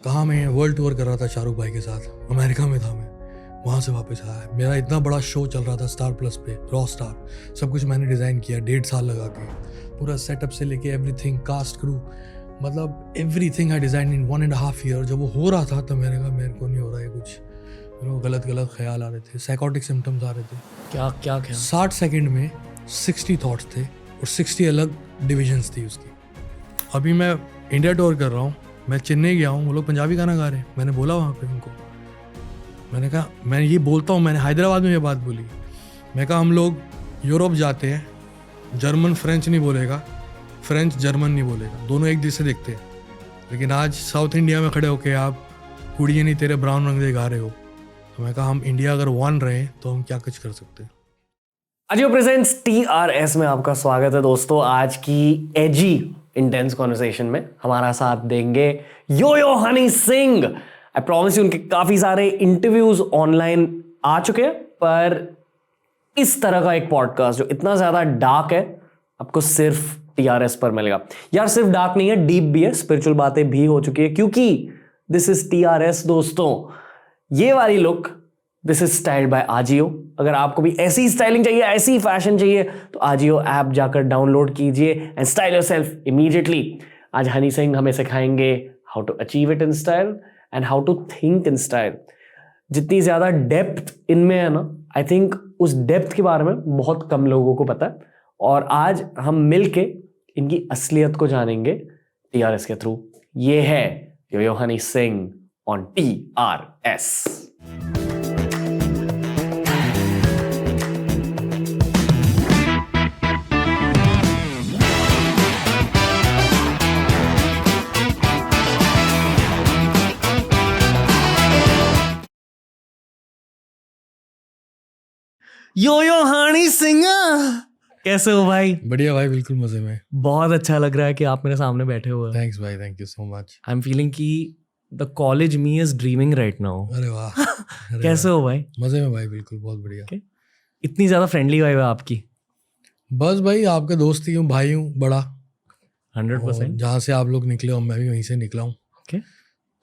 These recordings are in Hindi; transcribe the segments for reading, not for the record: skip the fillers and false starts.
कहाँ मैं वर्ल्ड टूर कर रहा था शाहरुख भाई के साथ, अमेरिका में था मैं, वहाँ से वापस आया। मेरा इतना बड़ा शो चल रहा था स्टार प्लस पे, रॉ स्टार। सब कुछ मैंने डिज़ाइन किया 1.5 साल लगा के, पूरा सेटअप से लेके एवरीथिंग, कास्ट क्रू, मतलब everything I design in 1.5 year. जब वो हो रहा था तो मैंने कहा मेरे को नहीं हो रहा है कुछ, मेरे को गलत गलत ख्याल आ रहे थे, साइकोटिक सिम्टम्स आ रहे थे। क्या क्या क्या 60 सेकंड में 60 थॉट्स थे और 60 अलग डिविजन्स थी उसकी। अभी मैं इंडिया टूर कर रहा हूँ, मैं चेन्नई गया हूँ, वो लोग पंजाबी गाना गा रहे हैं। मैंने बोला वहाँ पे उनको, मैंने कहा मैं ये बोलता हूँ, मैंने हैदराबाद में ये बात बोली, मैं कहा हम लोग यूरोप जाते हैं, जर्मन फ्रेंच नहीं बोलेगा, फ्रेंच जर्मन नहीं बोलेगा, दोनों एक जैसे देखते हैं। लेकिन आज साउथ इंडिया में खड़े होके आप कुड़िए नहीं तेरे ब्राउन रंग दे गा रहे हो। तो मैं कहा हम इंडिया अगर वन रहे तो हम क्या कुछ कर सकते हैं। अजियो प्रेजेंट्स TRS में आपका स्वागत है दोस्तों। आज की एजी इंटेंस कॉन्वर्सेशन में हमारा साथ देंगे Yo Honey Singh. I promise you, उनके काफी सारे इंटरव्यूज ऑनलाइन आ चुके हैं, पर इस तरह का एक पॉडकास्ट जो इतना ज्यादा डार्क है आपको सिर्फ TRS पर मिलेगा। यार सिर्फ डार्क नहीं है, डीप भी है, स्पिरिचुअल बातें भी हो चुकी है, क्योंकि दिस इज TRS दोस्तों। ये वाली look this is styled by AJIO. अगर आपको भी ऐसी स्टाइलिंग चाहिए, ऐसी फैशन चाहिए, तो आजियो ऐप जाकर डाउनलोड कीजिए एंड स्टाइल योरसेल्फ इमीडिएटली। आज हनी सिंह हमें सिखाएंगे how to achieve it in style and how to think in style. जितनी ज्यादा डेप्थ इनमें है ना, आई थिंक उस डेप्थ के बारे में बहुत कम लोगों को पता है, और आज हम मिलके इनकी असलियत को जानेंगे TRS के थ्रू। ये है यो हनी सिंह ऑन TRS। यो हनी सिंह, कैसे हो भाई? बढ़िया भाई, बिल्कुल मजे में। बहुत अच्छा लग रहा है कि आप मेरे सामने बैठे हुए हो। थैंक्स भाई, thank you so much. I am feeling कि the college me is dreaming right now. अरे वाह, अरे कैसे हो भाई? मजे में भाई, बिल्कुल बहुत बढ़िया। Okay. इतनी ज्यादा फ्रेंडली वाइब है आपकी। बस भाई आपका दोस्त ही हूँ, भाई हूँ बड़ा। 100%। जहाँ से आप लोग निकले हो मैं भी वहीं से निकला हूँ। Okay.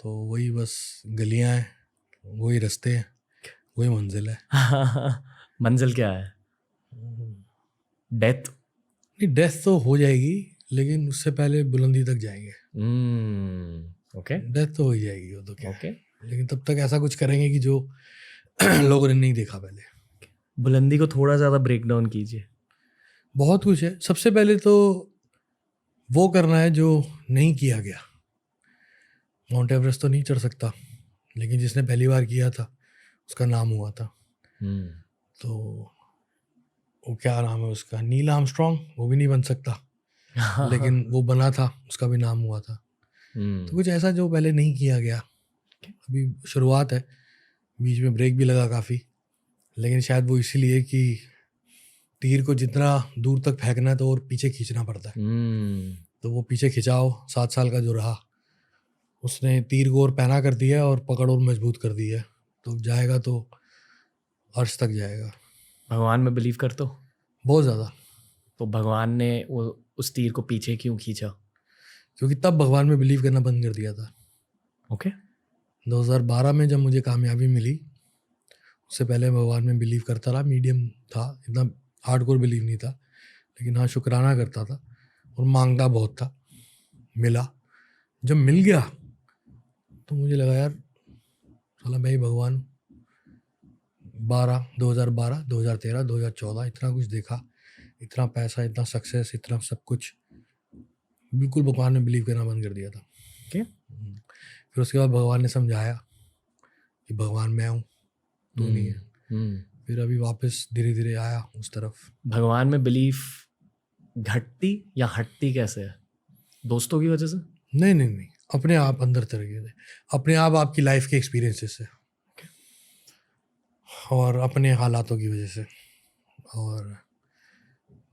तो वही बस गलियाँ हैं, वही रास्ते हैं, वही मंजिल है। मंजिल क्या है? डेथ? नहीं, डेथ तो हो जाएगी लेकिन उससे पहले बुलंदी तक जाएंगे। ओके डेथ तो हो ही जाएगी, वो तो क्या ओके। है। लेकिन तब तक ऐसा कुछ करेंगे कि जो लोगों ने नहीं देखा पहले। बुलंदी को थोड़ा ज्यादा ब्रेक डाउन कीजिए। बहुत कुछ है। सबसे पहले तो वो करना है जो नहीं किया गया। माउंट एवरेस्ट तो नहीं चढ़ सकता, लेकिन जिसने पहली बार किया था उसका नाम हुआ था। तो वो क्या नाम है उसका, नील आर्मस्ट्रॉन्ग, वो भी नहीं बन सकता लेकिन वो बना था, उसका भी नाम हुआ था। तो कुछ ऐसा जो पहले नहीं किया गया। अभी शुरुआत है, बीच में ब्रेक भी लगा काफ़ी, लेकिन शायद वो इसीलिए कि तीर को जितना दूर तक फेंकना है तो और पीछे खींचना पड़ता है। तो वो पीछे खिंचाव 7 साल का जो रहा, उसने तीर को और पैना कर दिया और पकड़ और मजबूत कर दी है। तो जाएगा तो अर्श तक जाएगा। भगवान में बिलीव करते हो? बहुत ज़्यादा। तो भगवान ने वो उस तीर को पीछे क्यों खींचा? क्योंकि तब भगवान में बिलीव करना बंद कर दिया था। ओके 2012 में जब मुझे कामयाबी मिली, उससे पहले भगवान में बिलीव करता रहा, मीडियम था, इतना हार्डकोर बिलीव नहीं था, लेकिन हाँ शुक्राना करता था और मांगता बहुत था। मिला, जब मिल गया तो मुझे लगा यार साला मैं ही भगवान। 2012, 2013, 2014 इतना कुछ देखा, इतना पैसा, इतना सक्सेस, इतना सब कुछ, बिल्कुल भगवान में बिलीव करना बंद कर दिया था। ओके फिर उसके बाद भगवान ने समझाया कि भगवान मैं हूँ, तू नहीं है। फिर अभी वापस धीरे धीरे आया उस तरफ। भगवान में बिलीफ घटती या हटती कैसे है? दोस्तों की वजह से? नहीं नहीं नहीं, अपने आप अंदर तरीके से, अपने आप आपकी लाइफ के एक्सपीरियंसेस से और अपने हालातों की वजह से। और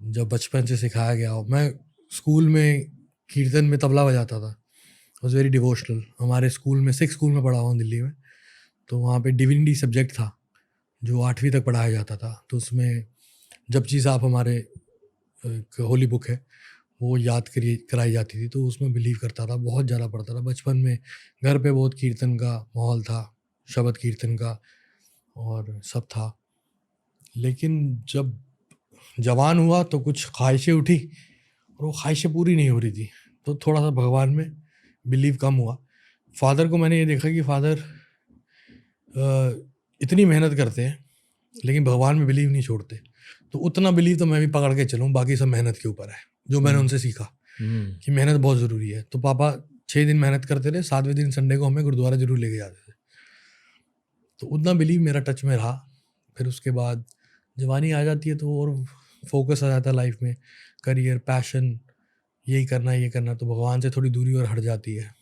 जब बचपन से सिखाया गया हो, मैं स्कूल में कीर्तन में तबला बजाता था, वॉज वेरी डिवोशनल। हमारे स्कूल में, सिक्स स्कूल में पढ़ा हूँ दिल्ली में, तो वहाँ पे डिविनिटी सब्जेक्ट था जो 8वीं तक पढ़ाया जाता था। तो उसमें जपजी साहब, हमारे होली बुक है, वो याद कराई जाती थी, तो उसमें बिलीव करता था, बहुत ज़्यादा पढ़ता था। बचपन में घर पे बहुत कीर्तन का माहौल था, शबद कीर्तन का और सब था। लेकिन जब जवान हुआ तो कुछ ख्वाहिशें उठी और वो ख्वाहिशें पूरी नहीं हो रही थी, तो थोड़ा सा भगवान में बिलीव कम हुआ। फादर को मैंने ये देखा कि फादर इतनी मेहनत करते हैं लेकिन भगवान में बिलीव नहीं छोड़ते, तो उतना बिलीव तो मैं भी पकड़ के चलूँ, बाकी सब मेहनत के ऊपर है, जो मैंने उनसे सीखा कि मेहनत बहुत ज़रूरी है। तो पापा 6 दिन मेहनत करते थे, 7वें दिन संडे को हमें गुरुद्वारा जरूर लेके जाते थे, तो उतना बिलीव मेरा टच में रहा। फिर उसके बाद जवानी आ जाती है तो और फोकस आ जाता है लाइफ में, करियर, पैशन, यही करना ये करना, तो भगवान से थोड़ी दूरी और हट जाती है।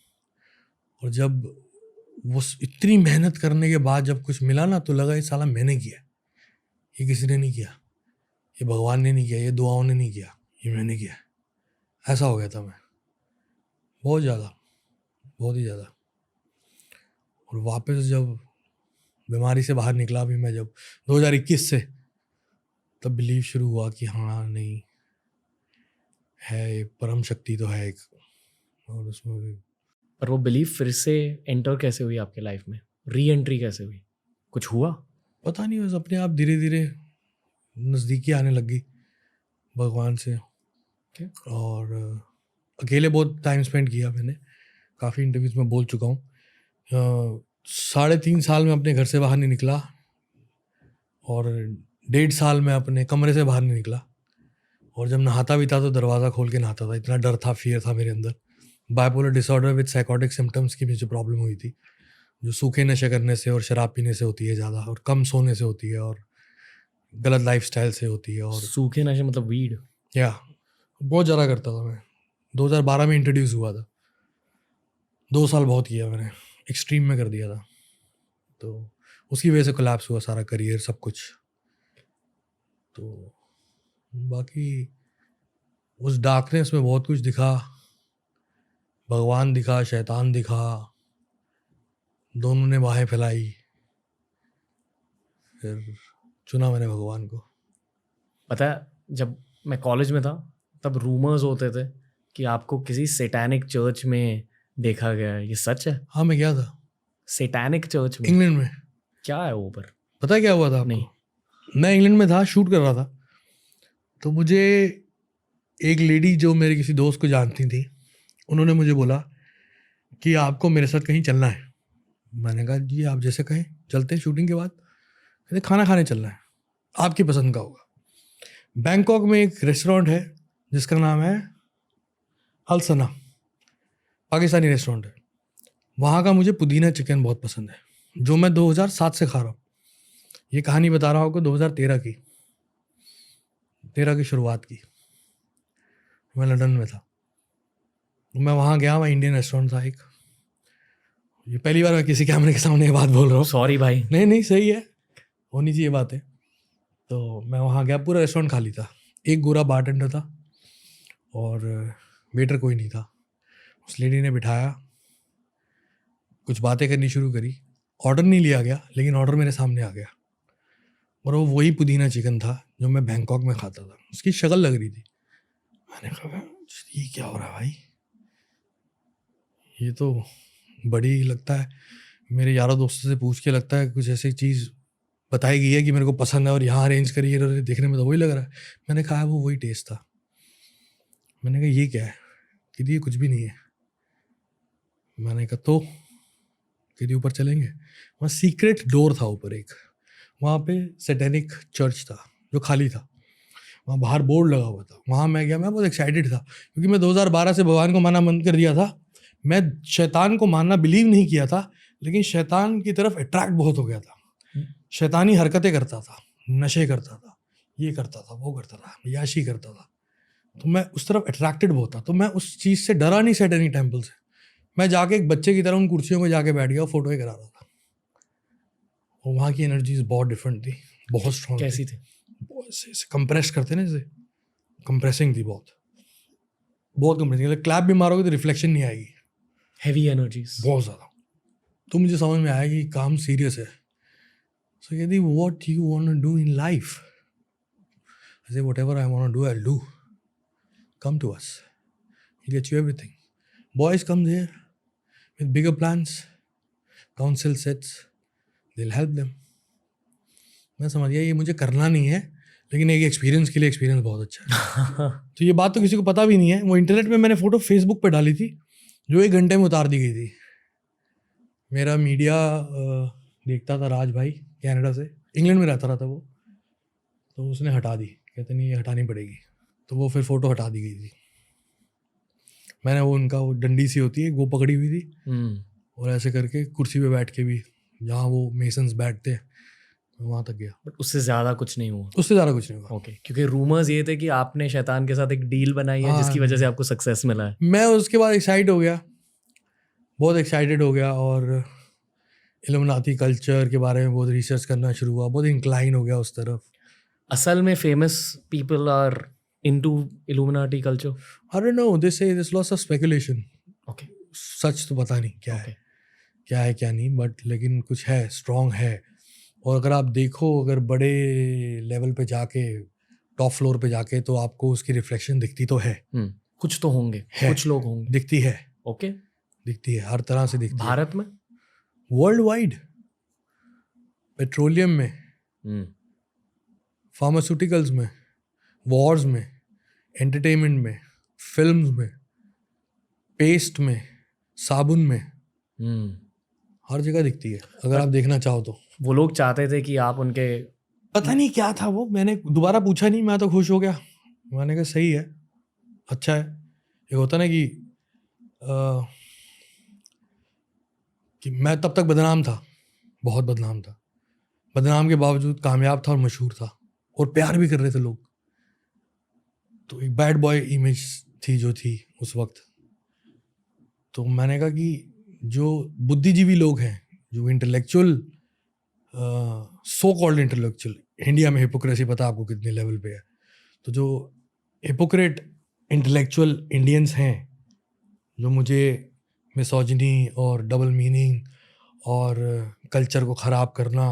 और जब वो इतनी मेहनत करने के बाद जब कुछ मिला ना, तो लगा ये साला मैंने किया, ये किसी ने नहीं किया, ये भगवान ने नहीं किया, ये दुआओं ने नहीं किया, ये मैंने किया। ऐसा हो गया था मैं, बहुत ज़्यादा, बहुत ही ज़्यादा। और वापस जब बीमारी से बाहर निकला भी मैं, जब 2021 से, तब बिलीव शुरू हुआ कि हाँ नहीं है, परम शक्ति तो है एक, और उसमें भी। पर वो बिलीव फिर से एंटर कैसे हुई आपके लाइफ में, री एंट्री कैसे हुई, कुछ हुआ? पता नहीं, बस अपने आप धीरे धीरे नज़दीकी आने लगी भगवान से। और अकेले बहुत टाइम स्पेंड किया मैंने, काफ़ी इंटरव्यूज़ में बोल चुका हूँ। 3.5 साल में अपने घर से बाहर नहीं निकला, और 1.5 साल में अपने कमरे से बाहर नहीं निकला। और जब नहाता भी था तो दरवाज़ा खोल के नहाता था, इतना डर था, फियर था मेरे अंदर। Bipolar disorder with psychotic symptoms की मुझे प्रॉब्लम हुई थी, जो सूखे नशे करने से और शराब पीने से होती है ज़्यादा, और कम सोने से होती है, और गलत लाइफस्टाइल से होती है। और सूखे नशे मतलब वीड? या बहुत ज़्यादा करता था मैं। 2012 में इंट्रोड्यूस हुआ था, 2 साल बहुत किया मैंने, एक्सट्रीम में कर दिया था, तो उसकी वजह से कोलैप्स हुआ सारा करियर, सब कुछ। तो बाकी उस डार्कनेस में बहुत कुछ दिखा, भगवान दिखा, शैतान दिखा, दोनों ने बाहें फैलाई, फिर चुना मैंने भगवान को। पता है, जब मैं कॉलेज में था तब रूमर्स होते थे कि आपको किसी सैटेनिक चर्च में देखा गया है, ये सच है? हाँ, मैं गया था सैटेनिक चर्च में? इंग्लैंड में। क्या है वो? पर पता है क्या हुआ था आपको? नहीं। मैं इंग्लैंड में था, शूट कर रहा था, तो मुझे एक लेडी जो मेरे किसी दोस्त को जानती थी, उन्होंने मुझे बोला कि आपको मेरे साथ कहीं चलना है। मैंने कहा जी आप जैसे कहें, चलते हैं शूटिंग के बाद। कहते खाना खाने चलना है, आपकी पसंद का होगा। बैंकॉक में एक रेस्टोरेंट है जिसका नाम है अलसना, पाकिस्तानी रेस्टोरेंट है। वहाँ का मुझे पुदीना चिकन बहुत पसंद है, जो मैं 2007 से खा रहा हूँ। ये कहानी बता रहा हूँ आपको, 2013 की शुरुआत की। मैं लंदन में था, मैं वहाँ गया, वहाँ इंडियन रेस्टोरेंट था एक। ये पहली बार मैं किसी कैमरे के सामने ये बात बोल रहा हूँ, सॉरी भाई। नहीं सही है, होनी चाहिए बात है। तो मैं वहाँ गया, पूरा रेस्टोरेंट खाली था, एक गोरा बारटेंडर था और वेटर कोई नहीं था। उस लेडी ने बिठाया, कुछ बातें करनी शुरू करी, ऑर्डर नहीं लिया गया, लेकिन ऑर्डर मेरे सामने आ गया, और वो वही पुदीना चिकन था जो मैं बैंकॉक में खाता था। उसकी शक्ल लग रही थी। मैंने कहा ये क्या हो रहा है भाई, ये तो बड़ी लगता है, मेरे यारों दोस्तों से पूछ के लगता है कुछ ऐसी चीज़ बताई गई है कि मेरे को पसंद है, और यहाँ अरेंज करी है, देखने में तो वही लग रहा है। मैंने कहा वो वही टेस्ट था। मैंने कहा ये क्या है? कि ये कुछ भी नहीं है। मैंने कहा तो कि ऊपर चलेंगे। वहाँ सीक्रेट डोर था ऊपर एक, वहाँ पे सैटेनिक चर्च था जो खाली था, वहाँ बाहर बोर्ड लगा हुआ था। वहाँ मैं गया, मैं बहुत एक्साइटेड था, क्योंकि मैं 2012 से भगवान को मानना बंद कर दिया था। मैं शैतान को मानना बिलीव नहीं किया था, लेकिन शैतान की तरफ अट्रैक्ट बहुत हो गया था। शैतानी हरकतें करता था, नशे करता था, ये करता था, वो करता था, याशी करता था, तो मैं उस तरफ अट्रैक्टेड बहुत था। तो मैं उस चीज़ से डरा नहीं, सैटेनिक टेम्पल से। मैं जाके एक बच्चे की तरह उन कुर्सियों में जाके बैठ गया, फोटो ही करा रहा था। और वहाँ की एनर्जीज बहुत डिफरेंट थी, बहुत स्ट्रॉन्ग। कैसी थी? कंप्रेस करते ना, जैसे कंप्रेसिंग थी, बहुत कंप्रेसिंग। क्लैप भी मारोगे तो रिफ्लेक्शन नहीं आएगी, हैवी एनर्जीज बहुत ज़्यादा। तो मुझे समझ में आया कि काम सीरियस है। सो यदि what you want to do in life, I say whatever I want to do, I will do, come to us. He'll get you everything. Boys come there with bigger plans, council sets, they'll help them. मैं समझ गया ये मुझे करना नहीं है, लेकिन एक एक्सपीरियंस के लिए एक्सपीरियंस बहुत अच्छा है. तो ये बात तो किसी को पता भी नहीं है. वो इंटरनेट पे मैंने फ़ोटो फेसबुक पे डाली थी जो 1 घंटे में उतार दी गई थी. मेरा मीडिया देखता था राज भाई, कनाडा से, इंग्लैंड में रहता रहा था वो, तो उसने हटा दी. कहते नहीं ये हटानी पड़ेगी. तो वो फिर फ़ोटो हटा दी गई थी. मैंने वो उनका वो डंडी सी होती है वो पकड़ी हुई थी और ऐसे करके कुर्सी पे बैठ के भी, जहाँ वो मेसन्स बैठते हैं वहाँ तक गया. बट उससे ज़्यादा कुछ नहीं हुआ. उससे ज़्यादा कुछ नहीं हुआ. ओके, क्योंकि रूमर्स ये थे कि आपने शैतान के साथ एक डील बनाई है जिसकी वजह से आपको सक्सेस मिला है. मैं उसके बाद एक्साइट हो गया, बहुत एक्साइटेड हो गया और इल्यूमिनाटी कल्चर के बारे में बहुत रिसर्च करना शुरू हुआ, बहुत इंक्लाइन हो गया उस तरफ. असल में famous people are into illuminati culture. I don't know, they say this lots of speculation. Okay, सच तो पता नहीं क्या है क्या नहीं, बट लेकिन कुछ है, स्ट्रॉन्ग है. और अगर आप देखो, अगर बड़े लेवल पे जाके, टॉप फ्लोर पे जाके, तो आपको उसकी रिफ्लेक्शन दिखती तो है. कुछ तो होंगे, कुछ लोग होंगे. दिखती है. ओके, दिखती है, हर तरह से दिखती है. भारत में, वर्ल्ड वाइड, पेट्रोलियम में, फार्मास्यूटिकल्स में, वॉर्स में, एंटरटेनमेंट में, फिल्म्स में, पेस्ट में, साबुन में, हर जगह दिखती है अगर आप देखना चाहो तो. वो लोग चाहते थे कि आप उनके, पता नहीं क्या था वो, मैंने दोबारा पूछा नहीं, मैं तो खुश हो गया. मैंने कहा सही है, अच्छा है. एक होता ना कि मैं तब तक बदनाम था, बहुत बदनाम था. बदनाम के बावजूद कामयाब था और मशहूर था और प्यार भी कर रहे थे लोग. तो एक बैड बॉय इमेज थी जो थी उस वक्त. तो मैंने कहा कि जो बुद्धिजीवी लोग हैं, जो intellectual, so called intellectual, India में हिपोक्रेसी पता आपको कितने लेवल पे है, तो जो हिपोक्रेट इंटेलेक्चुअल इंडियंस हैं, जो मुझे मिसोजिनी और डबल मीनिंग और कल्चर को ख़राब करना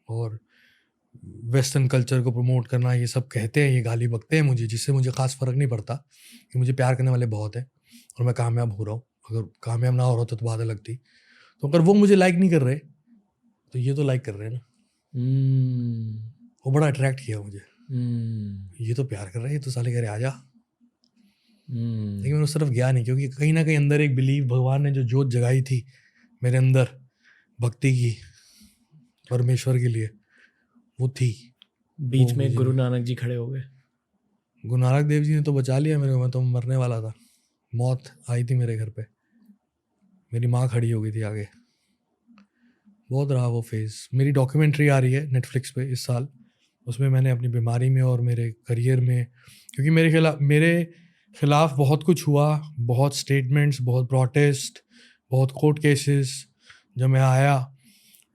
और वेस्टर्न कल्चर को प्रमोट करना, ये सब कहते हैं, ये गाली बकते हैं मुझे, जिससे मुझे ख़ास फ़र्क नहीं पड़ता कि मुझे प्यार करने वाले बहुत हैं और मैं कामयाब हो रहा हूँ. अगर कामयाब ना हो रहा तो बात अलग थी. तो अगर वो मुझे लाइक नहीं कर रहे तो ये तो लाइक कर रहे हैं ना. वो बड़ा अट्रैक्ट किया मुझे. ये तो प्यार कर रहे हैं, ये तो साले कह रहे आजा. लेकिन मैं उस तरफ गया नहीं, क्योंकि कहीं ना कहीं अंदर एक बिलीव, भगवान ने जो जोत जगाई थी मेरे अंदर भक्ति की, परमेश्वर के लिए, वो थी. बीच में गुरु नानक जी खड़े हो गए. गुरु नानक देव जी ने तो बचा लिया मेरे को. मैं तो मरने वाला था, मौत आई थी मेरे घर पे. मेरी माँ खड़ी हो गई थी आगे. बहुत रहा वो फेज़. मेरी डॉक्यूमेंट्री आ रही है नेटफ्लिक्स पे इस साल. उसमें मैंने अपनी बीमारी में और मेरे करियर में, क्योंकि मेरे खिलाफ बहुत कुछ हुआ, बहुत स्टेटमेंट्स, बहुत प्रोटेस्ट, बहुत कोर्ट केसेस. जब मैं आया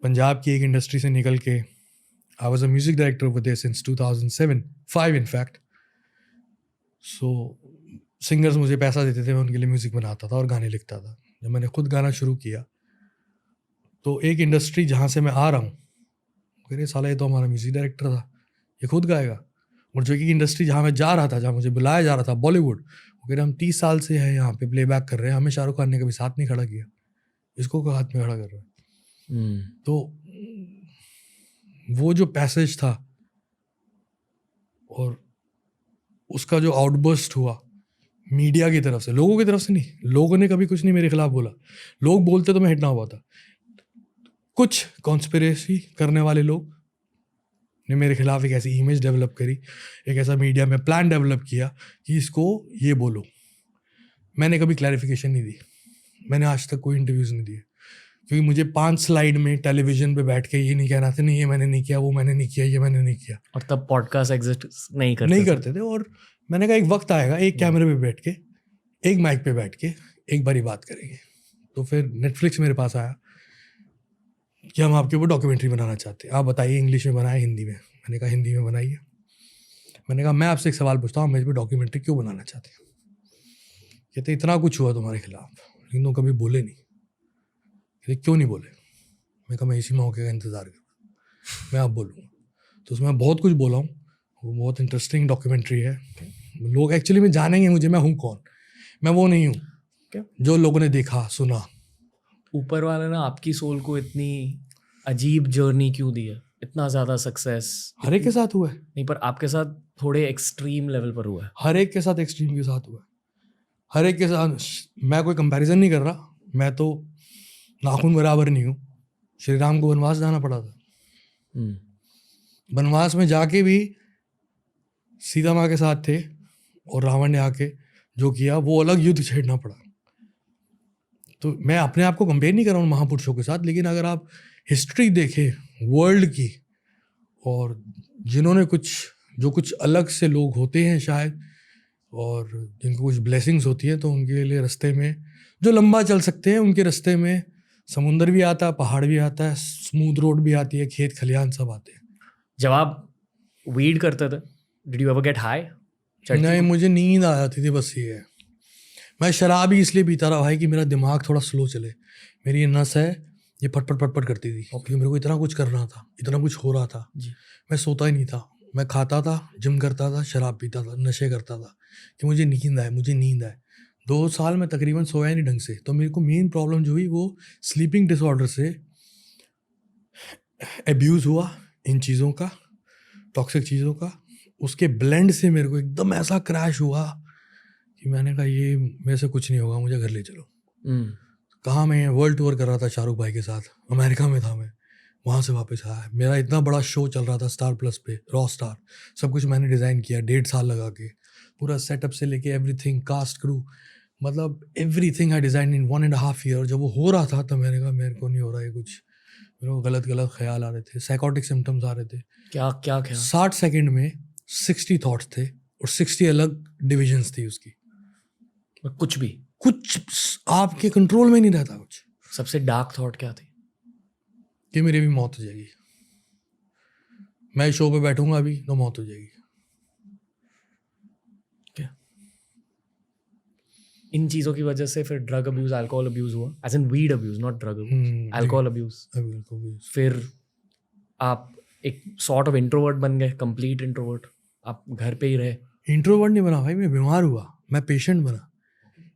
पंजाब की एक इंडस्ट्री से निकल के, I was a music director over there since 2005 in fact. So singers मुझे पैसा देते थे, मैं उनके लिए म्यूज़िक बनाता था और गाने लिखता था. जब मैंने खुद गाना शुरू किया तो एक इंडस्ट्री जहाँ से मैं आ रहा हूँ कह रहे साला ये तो हमारा म्यूज़िक डायरेक्टर था, ये खुद गाएगा. और जो कि इंडस्ट्री जहाँ मैं जा रहा था, जहाँ मुझे बुलाया जा रहा था, बॉलीवुड, वो कह रहे हम 30 साल से हैं यहाँ पे प्लेबैक कर रहे हैं, हमें शाहरुख खान ने कभी साथ नहीं खड़ा किया, इसको हाथ में खड़ा कर रहे हैं. तो वो जो पैसेज था और उसका जो आउटबर्स्ट हुआ मीडिया की तरफ से, लोगों की तरफ से नहीं, लोगों ने कभी कुछ नहीं मेरे खिलाफ बोला. लोग बोलते तो मैं हिट ना हुआ था. कुछ कॉन्स्पिरेसी करने वाले लोग ने मेरे खिलाफ एक ऐसी इमेज डेवलप करी, एक ऐसा मीडिया में प्लान डेवलप किया कि इसको ये बोलो. मैंने कभी क्लैरिफिकेशन नहीं दी. मैंने आज तक कोई इंटरव्यूज़ नहीं दिए, क्योंकि मुझे 5 स्लाइड में टेलीविजन पे बैठ के ये नहीं कहना था, नहीं ये मैंने नहीं किया, वो मैंने नहीं किया, ये मैंने नहीं किया. और तब पॉडकास्ट एग्जिस्ट नहीं करते थे. और मैंने कहा एक वक्त आएगा, एक कैमरे पे बैठ के, एक माइक पे बैठ के एक बारी बात करेंगे. तो फिर नेटफ्लिक्स मेरे पास आया कि हम आपके ऊपर डॉक्यूमेंट्री बनाना चाहते हैं, आप बताइए इंग्लिश में बनाए हिंदी में. मैंने कहा हिंदी में बनाइए. मैंने कहा मैं आपसे एक सवाल पूछता हूँ, आप मेरे पे डॉक्यूमेंट्री क्यों बनाना चाहते हैं? कहते इतना कुछ हुआ तुम्हारे खिलाफ लेकिन तुम कभी बोले नहीं. कहते क्यों नहीं बोले? मैं कहा मैं इसी मौके का इंतज़ार कर रहा हूँ, मैं अब बोलूँगा. तो उसमें मैं बहुत कुछ बोला हूँ. वो बहुत इंटरेस्टिंग डॉक्यूमेंट्री है. लोग एक्चुअली में जानेंगे मुझे, मैं हूँ कौन. मैं वो नहीं हूँ क्या? जो लोगों ने देखा सुना। ऊपर वाले ने आपकी सोल को इतनी अजीब जर्नी क्यों दी है, इतना ज़्यादा सक्सेस? हर एक के साथ हुआ है, नहीं, पर आपके साथ थोड़े एक्सट्रीम लेवल पर हुआ है। हर एक के साथ एक्सट्रीम के साथ हुआ है, हर एक के साथ। मैं कोई कंपैरिजन नहीं कर रहा, मैं तो नाखून बराबर नहीं हूँ। श्री राम को वनवास जाना पड़ा था, वनवास में जाके भी सीता माँ के साथ थे, और रावण ने आके जो किया वो अलग युद्ध छेड़ना पड़ा। तो मैं अपने आप को कंपेयर नहीं कर रहा हूँ महापुरुषों के साथ, लेकिन अगर आप हिस्ट्री देखें वर्ल्ड की, और जिन्होंने कुछ अलग से लोग होते हैं शायद, और जिनको कुछ ब्लेसिंग्स होती है, तो उनके लिए रास्ते में जो लंबा चल सकते हैं, उनके रास्ते में समुंदर भी आता है, पहाड़ भी आता है, स्मूथ रोड भी आती है, खेत खलियान सब आते हैं। जब आप वीड करते थे, did you ever get high? नहीं, मुझे नींद आ जाती थी, बस ये है। मैं शराब ही इसलिए पीता रहा भाई कि मेरा दिमाग थोड़ा स्लो चले। मेरी ये नस है, ये पट पट करती थी, क्योंकि मेरे को इतना कुछ करना था, इतना कुछ हो रहा था जी। मैं सोता ही नहीं था, मैं खाता था, जिम करता था, शराब पीता था, नशे करता था कि मुझे नींद आए। 2 साल में तकरीबन सोया नहीं ढंग से। तो मेरे को मेन प्रॉब्लम जो हुई वो स्लीपिंग डिसऑर्डर से एब्यूज़ हुआ, इन चीज़ों का, टॉक्सिक चीज़ों का। उसके ब्लेंड से मेरे को एकदम ऐसा क्रैश हुआ कि मैंने कहा ये मेरे से कुछ नहीं होगा, मुझे घर ले चलो। कहाँ मैं वर्ल्ड टूर कर रहा था शाहरुख भाई के साथ, अमेरिका में था मैं, वहाँ से वापस आया। मेरा इतना बड़ा शो चल रहा था स्टार प्लस पे, रॉ स्टार, सब कुछ मैंने डिज़ाइन किया 1.5 साल लगा के, पूरा सेटअप से लेके एवरीथिंग, कास्ट क्रू, मतलब everything I design in 1.5 year. जब वो हो रहा था तो मैंने कहा मेरे को नहीं हो रहा है कुछ, मेरे को गलत ख्याल आ रहे थे, साइकोटिक सिम्टम्स आ रहे थे। क्या ख्याल? 60 सेकेंड में 60 थॉट्स थे, और 60 अलग डिविजन्स थी उसकी। कुछ आपके कंट्रोल में नहीं रहता कुछ। सबसे डार्क थॉट क्या थी? कि मेरी भी मौत हो जाएगी, मैं शो पे बैठूंगा अभी तो मौत हो जाएगी। क्या इन चीज़ों की वजह से फिर ड्रग अब्यूज, अल्कोहल अब्यूज हुआ? As in weed abuse, not drug abuse, alcohol abuse. फिर आप एक सॉर्ट ऑफ इंट्रोवर्ट बन गए, कंप्लीट इंट्रोवर्ट, आप घर पे ही रहे? इंट्रोवर्ट नहीं बना भाई, मैं बीमार हुआ, मैं पेशेंट बना।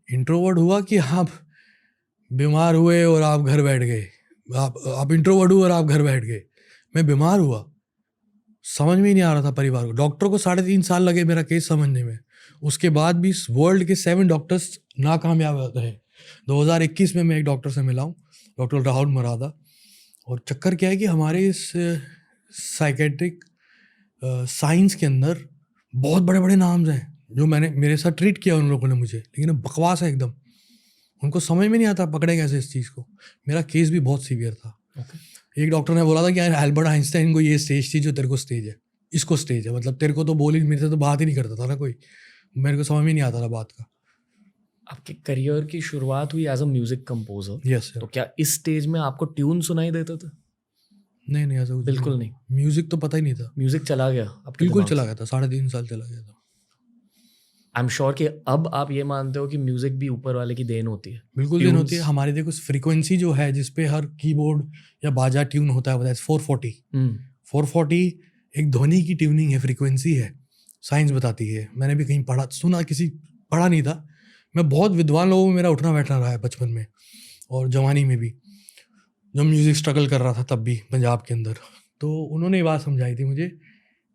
इंट्रोवर्ट हुआ कि आप बीमार हुए और आप घर बैठ गए, आप इंट्रोवर्ट हुए और आप घर बैठ गए। मैं बीमार हुआ, समझ में ही नहीं आ रहा था परिवार को। डॉक्टर को 3.5 साल लगे मेरा केस समझने में, उसके बाद भी वर्ल्ड के 7 डॉक्टर्स नाकामयाब रहे। 2021 में मैं एक डॉक्टर से मिला हूँ, डॉक्टर राहुल मरादा। और चक्कर क्या है कि हमारे इस साइकेट्रिक साइंस के अंदर बहुत बड़े बड़े नाम्स हैं जो मेरे साथ ट्रीट किया उन लोगों ने मुझे, लेकिन बकवास है एकदम, उनको समझ में नहीं आता पकड़े कैसे इस चीज़ को। मेरा केस भी बहुत सीवियर था। एक डॉक्टर ने बोला था कि एल्बर्ट आइंस्टाइन को ये स्टेज थी जो तेरे को स्टेज है, इसको स्टेज है, मतलब तेरे को तो बोल ही, मेरे से तो बात ही नहीं करता था ना कोई, मेरे को समझ में नहीं आता था बात का। आपके करियर की शुरुआत हुई as a music composer. Yes. तो क्या इस स्टेज में आपको ट्यून सुनाई देते थे? नहीं, ऐसा कुछ बिल्कुल नहीं। म्यूजिक तो पता ही नहीं था। म्यूजिक चला गया आपके बिल्कुल दिमाग चला से? गया था, 3.5 साल चला गया था। आई एम श्योर कि अब आप ये मानते हो कि म्यूजिक भी ऊपर वाले की देन होती है। बिल्कुल देन होती है। हमारी देखो फ्रीक्वेंसी जो है जिसपे हर कीबोर्ड या बाजा ट्यून होता है, वो 440। 440 एक ध्वनि की ट्यूनिंग है, फ्रीक्वेंसी है, साइंस बताती है। मैंने भी कहीं पढ़ा नहीं था। मैं बहुत विद्वान लोगों में मेरा उठना बैठना रहा है बचपन में और जवानी में भी, जब म्यूज़िक स्ट्रगल कर रहा था तब भी पंजाब के अंदर। तो उन्होंने ये बात समझाई थी मुझे,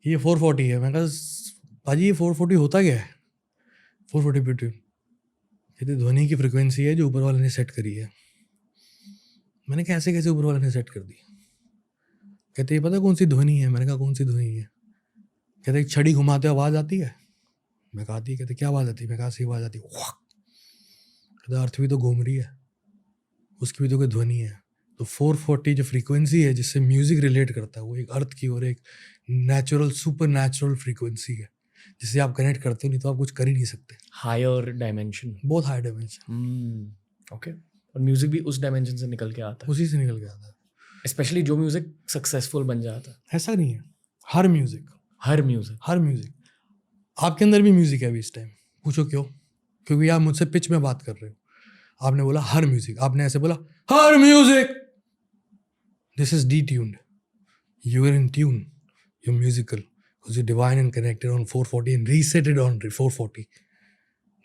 ये 440 है। मैं कहा भाजी ये 440 होता क्या है? 440 पे ट्यून, कहते ध्वनि की फ्रिक्वेंसी है जो ऊपर वाले ने सेट करी है। मैंने कहा ऐसे कैसे ऊपर वाले ने सेट कर दी? कहते ये पता कौन सी ध्वनि है? मैंने कहा कौन सी ध्वनि है? कहते एक छड़ी घुमाते आवाज़ आती है। मैं कहा आती है। कहते क्या आवाज़ आती है? मैं कहा सी आवाज़ आती है। कहते अर्थ भी तो घूम रही है, उसकी भी तो कोई ध्वनि है। तो 440 जो फ्रीक्वेंसी है जिससे म्यूज़िक रिलेट करता है, वो एक अर्थ की और एक नेचुरल सुपर नेचुरल फ्रीक्वेंसी है जिससे आप कनेक्ट करते हो, नहीं तो आप कुछ कर ही नहीं सकते। हायर डायमेंशन, बहुत हाई डायमेंशन। ओके। और म्यूजिक भी उस डायमेंशन से निकल के आता है, उसी से निकल के आता है। स्पेशली जो म्यूजिक सक्सेसफुल बन जाता है। ऐसा नहीं है, हर म्यूज़िक आपके अंदर भी म्यूज़िक है अभी इस टाइम। पूछो क्यों? क्योंकि आप मुझसे पिच में बात कर रहे हो। आपने बोला हर म्यूज़िक, आपने ऐसे बोला हर music, this is detuned, you are in tune, you musical because you're divine and connected on 440 and reset it on 440.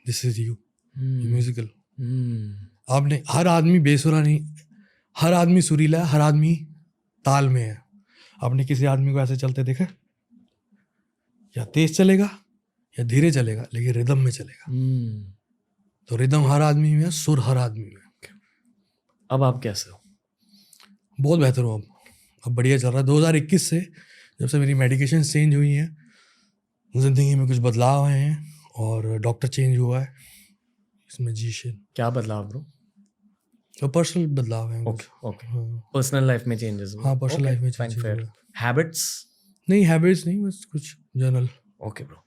This is you. Musical. आपने हर आदमी बेसुरा नहीं, हर आदमी सुरीला है, हर आदमी ताल में है। आपने किसी आदमी को ऐसे चलते देखा? या तेज चलेगा या धीरे चलेगा, लेकिन रिदम में चलेगा। तो रिदम हर आदमी में है, सुर हर आदमी में। अब आप कैसे हो? बहुत बेहतर हूँ अब बढ़िया चल रहा है। 2021 से जब से मेरी मेडिकेशन चेंज हुई हैं, जिंदगी में कुछ बदलाव आए हैं और डॉक्टर चेंज हुआ है, इसमें जीशन। क्या बदलाव ब्रो? तो पर्सनल बदलाव है। ओके ओके, पर्सनल लाइफ में चेंजेस। हाँ, पर्सनल लाइफ में चेंज हुआ है। हैबिट्स नहीं, हैबिट्स नहीं, बस कुछ general. Okay bro.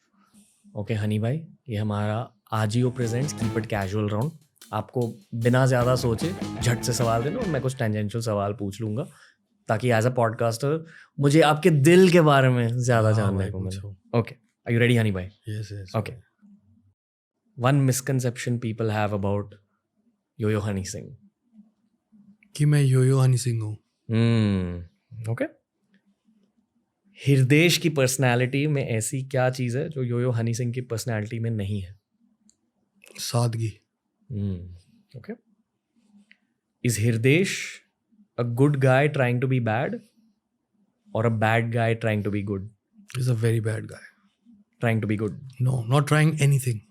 Okay Honey भाई, ये हमारा Ajio presents keep it casual round. आपको बिना ज़्यादा सोचे झट से सवाल देना और मैं कुछ टेंजेंशियल सवाल पूछ लूँगा, ताकि एज अ पॉडकास्टर मुझे आपके दिल के बारे में ज़्यादा जानने को मिले। Okay, are you ready Honey भाई? Yes yes. Okay, one misconception people have about Yo Honey Singh. कि मैं यो हनी सिंह हूँ। ओके, हृदेश की पर्सनालिटी में ऐसी क्या चीज़ है जो यो हनी सिंह की पर्सनालिटी में नहीं है? सादगी। Okay, is Hridesh a good guy trying to be bad or a bad guy trying to be good? He's a very bad guy. Trying to be good. No, not trying anything.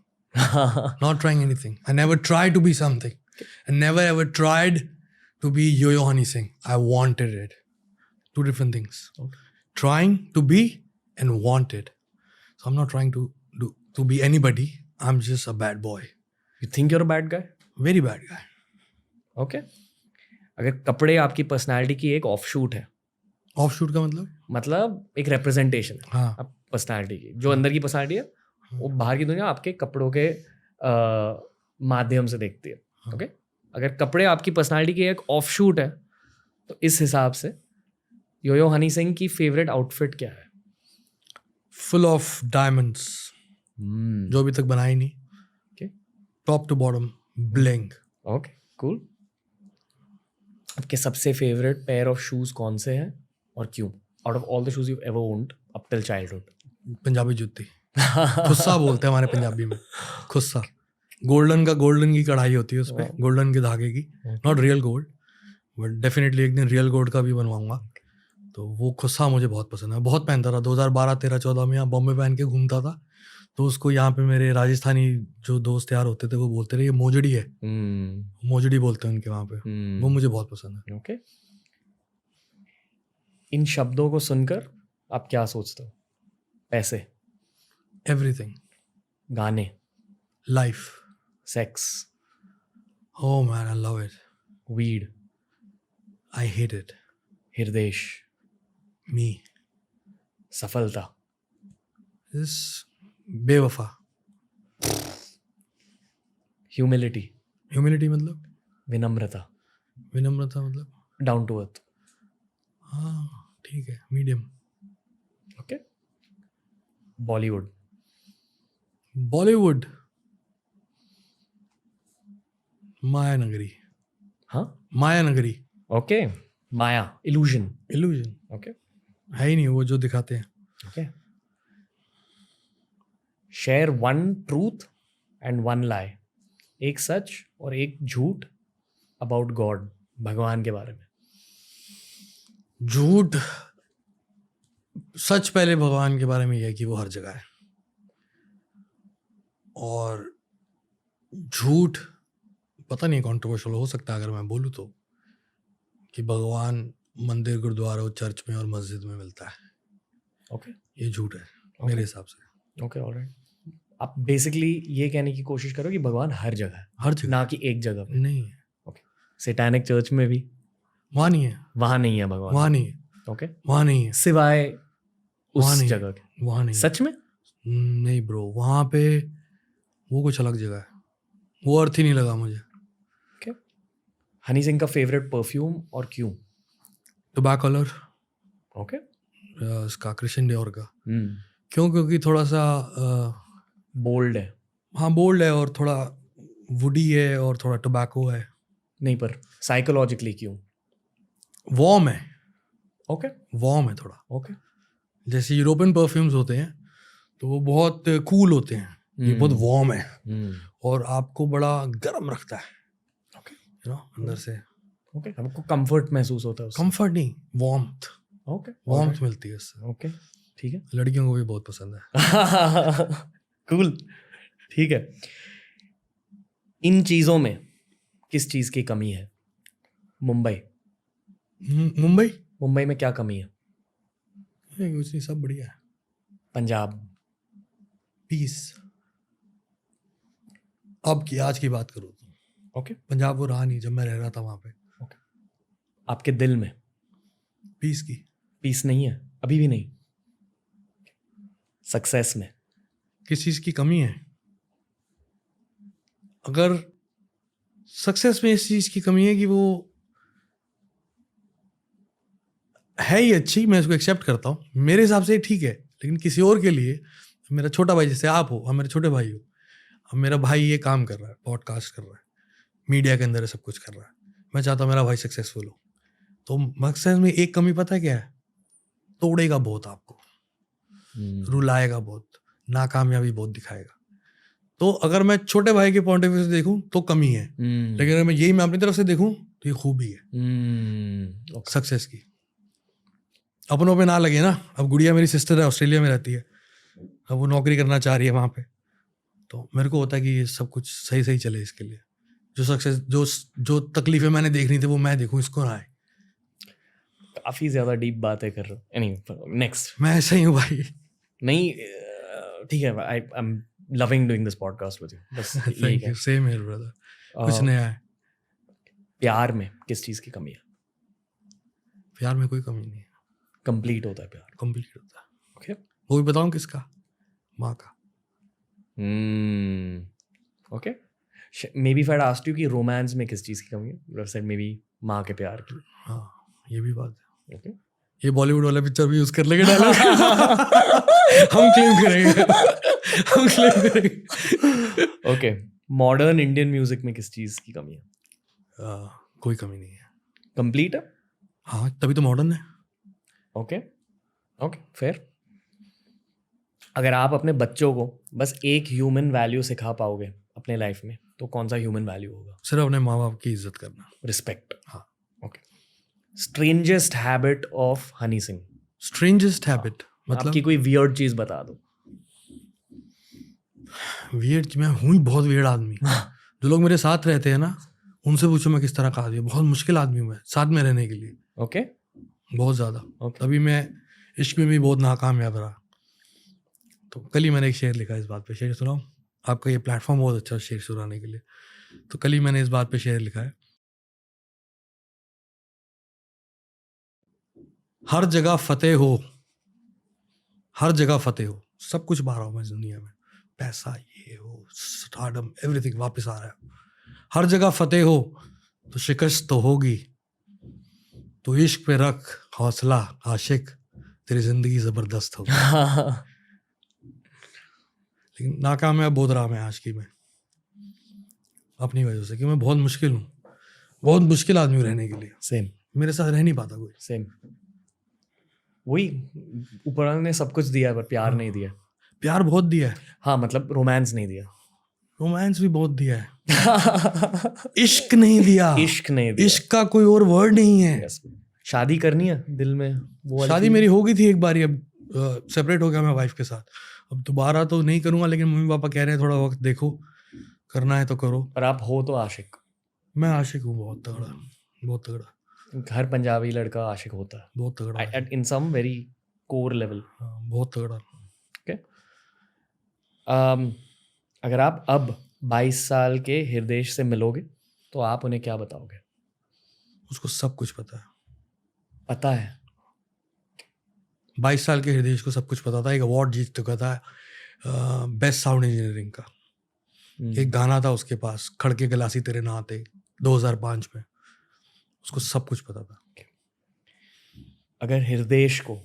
Not trying anything. I never tried to be something. I never ever tried to be Yo-Yo Honey Singh. I wanted it. Two different things. Okay. Trying to be and wanted. So I'm not trying to be anybody. I'm just a bad boy. You think you're a bad guy? Very bad guy. Okay. अगर कपड़े आपकी पर्सनालिटी की एक ऑफशूट है। ऑफशूट का मतलब एक रिप्रेजेंटेशन है। हाँ, आप पर्सनालिटी की जो अंदर की पर्सनालिटी है वो बाहर की दुनिया आपके कपड़ों के माध्यम से देखती है। ओके, अगर कपड़े आपकी पर्सनालिटी की एक ऑफशूट है तो इस हिसाब से यो हनी सिंह की फेवरेट आउटफिट क्या है? फुल ऑफ डायमंड्स, जो अभी तक बनाई नहीं। Okay. Top to bottom bling. Okay cool. आपके सबसे फेवरेट पेयर ऑफ शूज कौन से हैं और क्यों? Out of all the shoes you ever owned up till childhood. Punjabi जूती। खुस्सा बोलते हैं हमारे पंजाबी में, खुस्सा। गोल्डन की कढ़ाई होती है उस पर, गोल्डन के धागे की। Not real gold, but definitely एक दिन रियल गोल्ड का भी बनवाऊंगा। तो वो खुस्सा मुझे बहुत पसंद है। बहुत पहनता था 2012, 13, 14 में यहाँ बॉम्बे पहन के घूमता था। तो उसको यहाँ पे मेरे राजस्थानी जो दोस्त यार होते थे वो बोलते रहे ये मोजड़ी है। मोजड़ी बोलते हैं उनके वहाँ पे। वो मुझे बहुत पसंद है। ओके, इन शब्दों को सुनकर आप क्या सोचते हो? पैसे, एवरीथिंग, गाने, life, sex, oh man I love it, weed, I hate it, Hridesh, me, सफलता, इस बेवफा, ह्यूमिलिटी, ह्यूमिलिटी मतलब विनम्रता, विनम्रता मतलब डाउन टू अर्थ। हाँ ठीक है, मीडियम। ओके, बॉलीवुड, बॉलीवुड, माया नगरी। हाँ, माया नगरी। ओके, माया, इल्यूजन। इल्यूजन ओके, है ही नहीं वो जो दिखाते हैं। Okay, share one truth and one lie, एक सच और एक झूठ अबाउट गॉड, भगवान के बारे में। झूठ, सच पहले भगवान के बारे में यह है कि वो हर जगह है, और झूठ पता नहीं कंट्रोवर्शियल हो सकता है अगर मैं बोलूँ तो, कि भगवान मंदिर, गुरुद्वारा और चर्च में और मस्जिद में मिलता है। ओके, ये झूठ है मेरे हिसाब से। Okay, alright. आप बेसिकली ये कहने की कोशिश करो कि भगवान हर जगह है, हर जगह, ना कि एक जगह पे। नहीं है। ओके, सैटानिक चर्च में भी वहाँ नहीं है, वहाँ नहीं है भगवान। वहाँ नहीं है, ओके, वहाँ नहीं है, सिवाय वहाँ उस नहीं है, जगह के। वहाँ नहीं है। सच में? नहीं ब्रो, वहाँ पे वो कुछ अलग जगह है, वो अर्थ ही नहीं लगा मुझे। ओके, हनी सिंह का फेवरेट परफ्यूम और क्यों? Tobacco colour. ओके, इसका क्रिश्चियन डियोर का। क्यों? क्योंकि थोड़ा सा बोल्ड है। हाँ बोल्ड है, और थोड़ा वुडी है, और थोड़ा टोबैको है। नहीं, पर साइकोलॉजिकली क्यों? वार्म है। ओके, वार्म है थोड़ा। ओके, जैसे यूरोपियन परफ्यूम्स होते हैं तो वो बहुत कूल होते हैं, ये बहुत वार्म है, और आपको बड़ा गर्म रखता है, ओके यू नो, अंदर से। ओके, आपको कंफर्ट महसूस होता है उससे? कंफर्ट नहीं, वार्मथ, ओके वार्मथ मिलती है उससे। ओके, ठीक है। लड़कियों को भी बहुत पसंद है। कूल, ठीक है। इन चीजों में किस चीज की कमी है? मुंबई मुंबई मुंबई में क्या कमी है? कुछ नहीं, सब बढ़िया है। पंजाब? पीस। अब की आज की बात करो तो ओके पंजाब वो रहा नहीं जब मैं रह रहा था वहां पे। ओके, आपके दिल में पीस की। पीस नहीं है अभी भी? नहीं। सक्सेस में किस चीज की कमी है? अगर सक्सेस में इस चीज की कमी है कि वो है ही अच्छी, मैं इसको एक्सेप्ट करता हूँ, मेरे हिसाब से ठीक है, लेकिन किसी और के लिए, मेरा छोटा भाई जैसे आप हो, हम मेरे छोटे भाई हो, अब मेरा भाई ये काम कर रहा है, पॉडकास्ट कर रहा है, मीडिया के अंदर है, सब कुछ कर रहा है, मैं चाहता हूँ मेरा भाई सक्सेसफुल हो। तो सक्सेस में एक कमी पता है क्या है? तोड़ेगा बहुत आपको, रुलाएगा बहुत, नाकामयाबी बहुत दिखाएगा। तो अगर मैं छोटे भाई के पॉइंट ऑफ व्यू से देखूं तो कमी है, लेकिन अगर मैं अपनी तरफ से देखूं तो ये खूबी है सक्सेस की। अपनों पे ना लगे ना। अब गुड़िया मेरी सिस्टर है, ऑस्ट्रेलिया में रहती है, अब वो नौकरी करना चाह रही है वहाँ पे, तो मेरे को होता है कि ये सब कुछ सही सही चले, इसके लिए जो सक्सेस, जो तकलीफें मैंने देखनी थी वो मैं देखूं, इसको ना आए। काफी ज्यादा डीप बातें कर रहे हो। Anyway, next. मैं ऐसा ही हूँ भाई। नहीं, ठीक है, I am loving doing this podcast with you, बस यही थैंक है। You, same here brother. कुछ नया है। प्यार में किस चीज की कमी है? प्यार में कोई कमी नहीं है, कंप्लीट होता है प्यार। कंप्लीट होता है। ओके, वो भी बताऊं किसका? माँ का। Okay, may be if I asked you कि रोमांस में किस चीज की कमी है, you have said may be माँ के प्यार की। हाँ, ये भी बात है। ओके, ये बॉलीवुड वाला पिक्चर भी यूज कर लेंगे डायलॉग। हम क्लेम करेंगे, हम क्लेम करेंगे। ओके, मॉडर्न इंडियन म्यूजिक में किस चीज की कमी है? कोई कमी नहीं है, कंप्लीट है। हाँ तभी तो मॉडर्न है। Okay okay, fair. अगर आप अपने बच्चों को बस एक ह्यूमन वैल्यू सिखा पाओगे अपने लाइफ में, तो कौन सा ह्यूमन वैल्यू होगा? सिर्फ अपने माँ बाप की इज्जत करना। रिस्पेक्ट। हाँ। Okay, strangest habit of Honey Singh? Strangest habit मतलब? आपकी कोई वियर्ड चीज बता दो। वियर्ड? मैं हूँ ही बहुत वियर्ड आदमी। जो लोग मेरे साथ रहते हैं ना, उनसे पूछो मैं किस तरह का आदमी हूँ। बहुत मुश्किल आदमी हूँ मैं साथ में रहने के लिए, ओके, बहुत ज़्यादा। Okay. तभी मैं इश्क में भी बहुत नाकामयाब रहा। तो कल ही मैंने एक शेर लिखा, इस बात पे शेर सुनाऊं? आपका ये प्लेटफॉर्म बहुत अच्छा है शेर सुनाने के लिए। तो कल ही मैंने इस बात पे शेर लिखा है, हर जगह फतेह हो, हर जगह फतेह हो, सब कुछ पा रहा हूँ मैं दुनिया में, पैसा, ये हो, स्टारडम, एवरीथिंग वापस आ रहा है। हर जगह फतेह हो तो शिकस्त तो होगी, तो इश्क पे रख हौसला आशिक, तेरी जिंदगी जबरदस्त होगी। लेकिन नाकामयाब बहुत रहा मैं आज की में, अपनी वजह से, कि मैं बहुत मुश्किल हूँ, बहुत मुश्किल आदमी हूँ रहने के लिए। सेम, मेरे साथ रह नहीं पाता कोई। सेम। वही, ऊपर वाले ने सब कुछ दिया है पर प्यार नहीं दिया। प्यार बहुत दिया है, हाँ, मतलब रोमांस नहीं दिया। रोमांस भी बहुत दिया है, इश्क नहीं दिया। इश्क नहीं दिया। इश्क का कोई और वर्ड नहीं है। Yes. शादी करनी है दिल में वो वाली शादी feeling? मेरी हो गई थी एक बार, अब सेपरेट हो गया मैं वाइफ के साथ। अब दोबारा तो नहीं करूंगा, लेकिन मम्मी पापा कह रहे हैं थोड़ा वक्त देखो, करना है तो करो। पर आप हो तो आशिक। मैं आशिक हूँ, बहुत तगड़ा, बहुत तगड़ा, हर पंजाबी लड़का आशिक होता है, बहुत तगड़ा, इन सम वेरी कोर लेवल। बहुत तगड़ा। ओके, अगर आप अब 22 साल के हृदय से मिलोगे तो आप उन्हें क्या बताओगे? उसको सब कुछ पता है। पता है? 22 साल के हृदय को सब कुछ पता था। एक अवार्ड जीत चुका था बेस्ट साउंड इंजीनियरिंग का। एक गाना था उसके पास, खड़के गलासी तेरे नाते, 2005 में। उसको सब कुछ पता था। अगर हृदय को,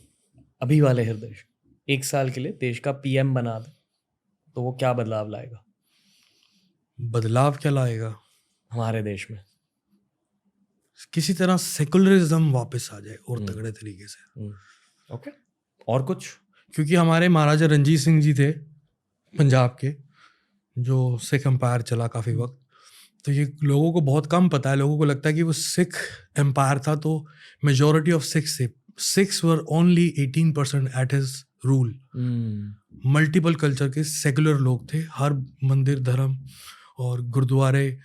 अभी वाले हृदय, 1 साल के लिए देश का पीएम बना दे तो वो क्या बदलाव लाएगा? बदलाव क्या लाएगा? हमारे देश में किसी तरह सेकुलरिज्म वापस आ जाए और तगड़े तरीके से। ओके, और कुछ? क्योंकि हमारे महाराजा रणजीत सिंह जी थे पंजाब के, जो सिख एम्पायर चला काफ़ी वक्त, तो ये लोगों को बहुत कम पता है. लोगों को लगता है कि वो सिख एम्पायर था, तो majority of six were only 18% at his rule. Multiple culture के सेकुलर लोग थे. हर मंदिर, धर्म और गुरुद्वारे,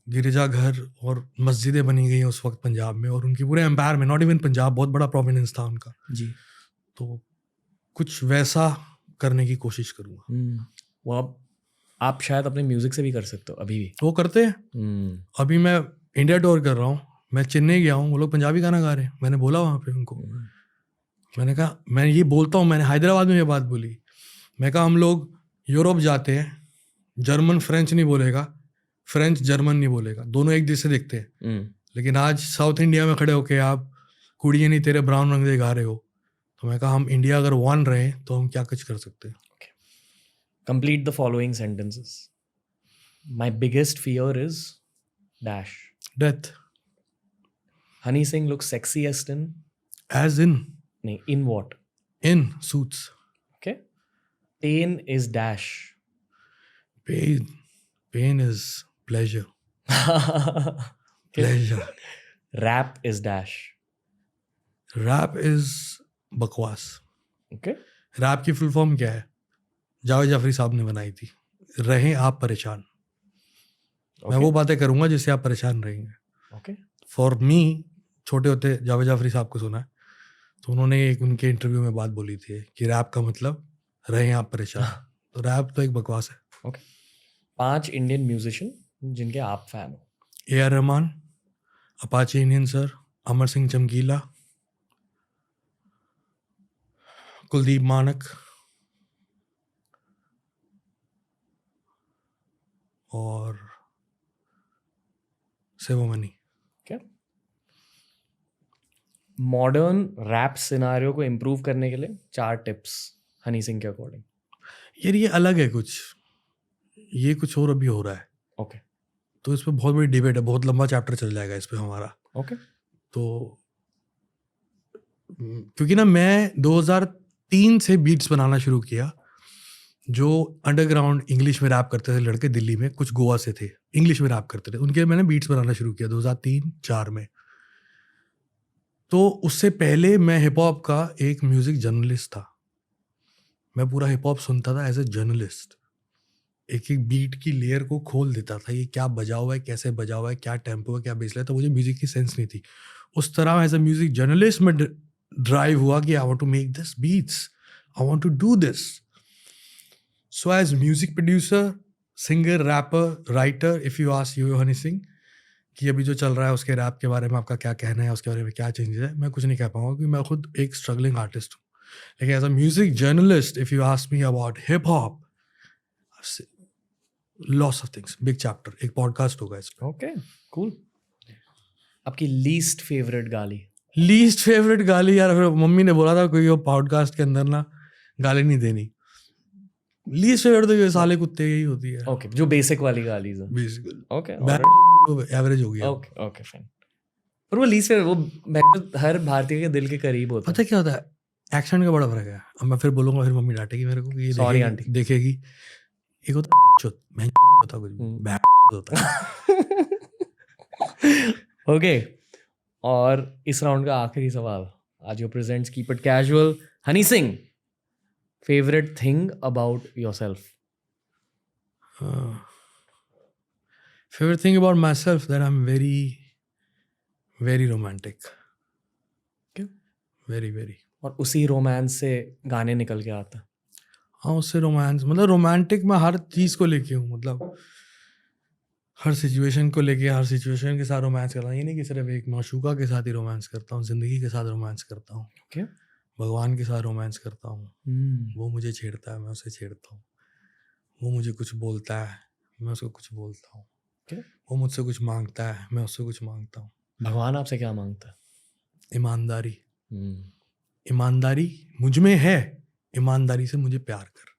गिरजाघर और मस्जिदें बनी गई हैं उस वक्त पंजाब में, और उनकी पूरे एम्पायर में, नॉट इवन पंजाब, बहुत बड़ा प्रोमिनेंस था उनका जी. तो कुछ वैसा करने की कोशिश करूँगा. वो आप शायद अपने म्यूजिक से भी कर सकते हो अभी भी. वो करते हैं. अभी मैं इंडिया टूर कर रहा हूँ. मैं चेन्नई गया हूँ, वो लोग पंजाबी गाना गा रहे हैं. मैंने बोला वहाँ पे उनको, मैंने कहा, मैं ये बोलता हूँ, मैंने हैदराबाद में ये बात बोली, मैं कहा हम लोग यूरोप जाते हैं, जर्मन फ्रेंच नहीं बोलेगा, फ्रेंच जर्मन नहीं बोलेगा, दोनों एक जैसे दिखते हैं. लेकिन आज साउथ इंडिया में खड़े होके आप कुड़िए नहीं तेरे ब्राउन रंग दे गा रहे हो, तो मैं कहा हम इंडिया अगर वन रहे तो हम क्या कुछ कर सकते हैं. Complete the following sentences. My biggest fear is dash. Death. Honey Singh looks sexiest in. As in. नहीं, in what? In suits. Okay. Pain is dash. Pain is pleasure. Pleasure. Rap is dash. Rap is बकवास. Okay. रैप की फुल फॉर्म क्या है? जावेद जाफरी साहब ने बनाई थी, रहें आप परेशान. मैं वो बातें करूंगा जिससे आप परेशान रहेंगे. ओके. फॉर मी, छोटे होते जावेद जाफरी साहब को सुना है, तो उन्होंने एक उनके इंटरव्यू में बात बोली थी कि रैप का मतलब रहें आप परेशान. तो रैप तो एक बकवास है. ओके. 5 इंडियन म्यूजिशियन जिनके आप फैन हो. A.R. Rahman, Apache Indian sir, Amar Singh Chamkila, Kuldeep Manak और सेवमनी. क्या मॉडर्न रैप सिनारियो को इम्प्रूव करने के लिए 4 टिप्स हनी सिंह के अकॉर्डिंग? यार ये अलग है कुछ, ये कुछ और अभी हो रहा है. ओके. तो इस पे बहुत बड़ी डिबेट है, बहुत लंबा चैप्टर चल जाएगा इस पे हमारा. ओके. तो क्योंकि ना मैं 2003 से बीट्स बनाना शुरू किया. जो अंडरग्राउंड इंग्लिश में रैप करते थे लड़के दिल्ली में, कुछ गोवा से थे, इंग्लिश में रैप करते थे, उनके मैंने बीट्स बनाना शुरू किया 2003-04 में. तो उससे पहले मैं हिप हॉप का एक म्यूजिक जर्नलिस्ट था. मैं पूरा हिप हॉप सुनता था एज ए जर्नलिस्ट. एक एक बीट की लेयर को खोल देता था, ये क्या बजा हुआ है, कैसे बजा हुआ है, क्या टेम्पो है, क्या बेस है. तो मुझे म्यूजिक की सेंस नहीं थी. उस तरह एज ए म्यूजिक जर्नलिस्ट में ड्राइव हुआ कि I want to make this beats, I want to do this. So as music producer, singer, rapper, writer, if you ask Yo-Yo Honey Singh कि अभी जो चल रहा है उसके रैप के बारे में आपका क्या कहना है, उसके बारे में क्या चेंजेस है, मैं कुछ नहीं कह पाऊंगा क्योंकि मैं खुद एक स्ट्रगलिंग आर्टिस्ट हूँ. लेकिन as a music journalist, if you ask me about hip hop, lots of things, big chapter, एक पॉडकास्ट होगा इस पर. Okay, cool. आपकी लीस्ट फेवरेट गाली? लीस्ट फेवरेट गाली यार, फिर मम्मी ने बोला था कोई पॉडकास्ट के अंदर ना गाली नहीं देनी. लीस्ट फेवरेट तो ये साले कुत्ते ही होती है. ओके, जो बेसिक वाली गाली है. बेसिकली ओके, एवरेज हो गया. Okay okay fine. पर वो लीस्ट फेवरेट, वो हर भारतीय के दिल के करीब होता है. पता क्या होता है, एक्शन का बड़ा फर्क है. अब मैं फिर बोलूंगा, फिर मम्मी डांटेगी मेरे को कि सॉरी आंटी, देखेगी. एक होता मैं होता कुछ बैड होता है. ओके. और इस राउंड का आखिरी सवाल, आज your presents keep it casual. Honey Singh, favorite thing about yourself? Favorite thing about myself that I'm very, very romantic. क्यों? Very, very. और उसी रोमांस से गाने निकल के आता. हाँ, उससे रोमांस, मतलब रोमांटिक मैं हर चीज़ को लेके हूँ. मतलब हर सिचुएशन को लेके, हर सिचुएशन के साथ रोमांस करता हूँ. ये नहीं कि सिर्फ एक माशूका के साथ ही रोमांस करता हूँ, जिंदगी के साथ रोमांस करता हूँ. ओके. भगवान के साथ रोमांस करता हूँ. वो मुझे छेड़ता है, मैं उसे छेड़ता हूँ. वो मुझे कुछ बोलता है, मैं उसको कुछ बोलता हूँ. वो मुझसे कुछ मांगता है, मैं उससे कुछ मांगता हूँ. भगवान आपसे क्या मांगता है? ईमानदारी. ईमानदारी मुझ में है, ईमानदारी से मुझे प्यार कर.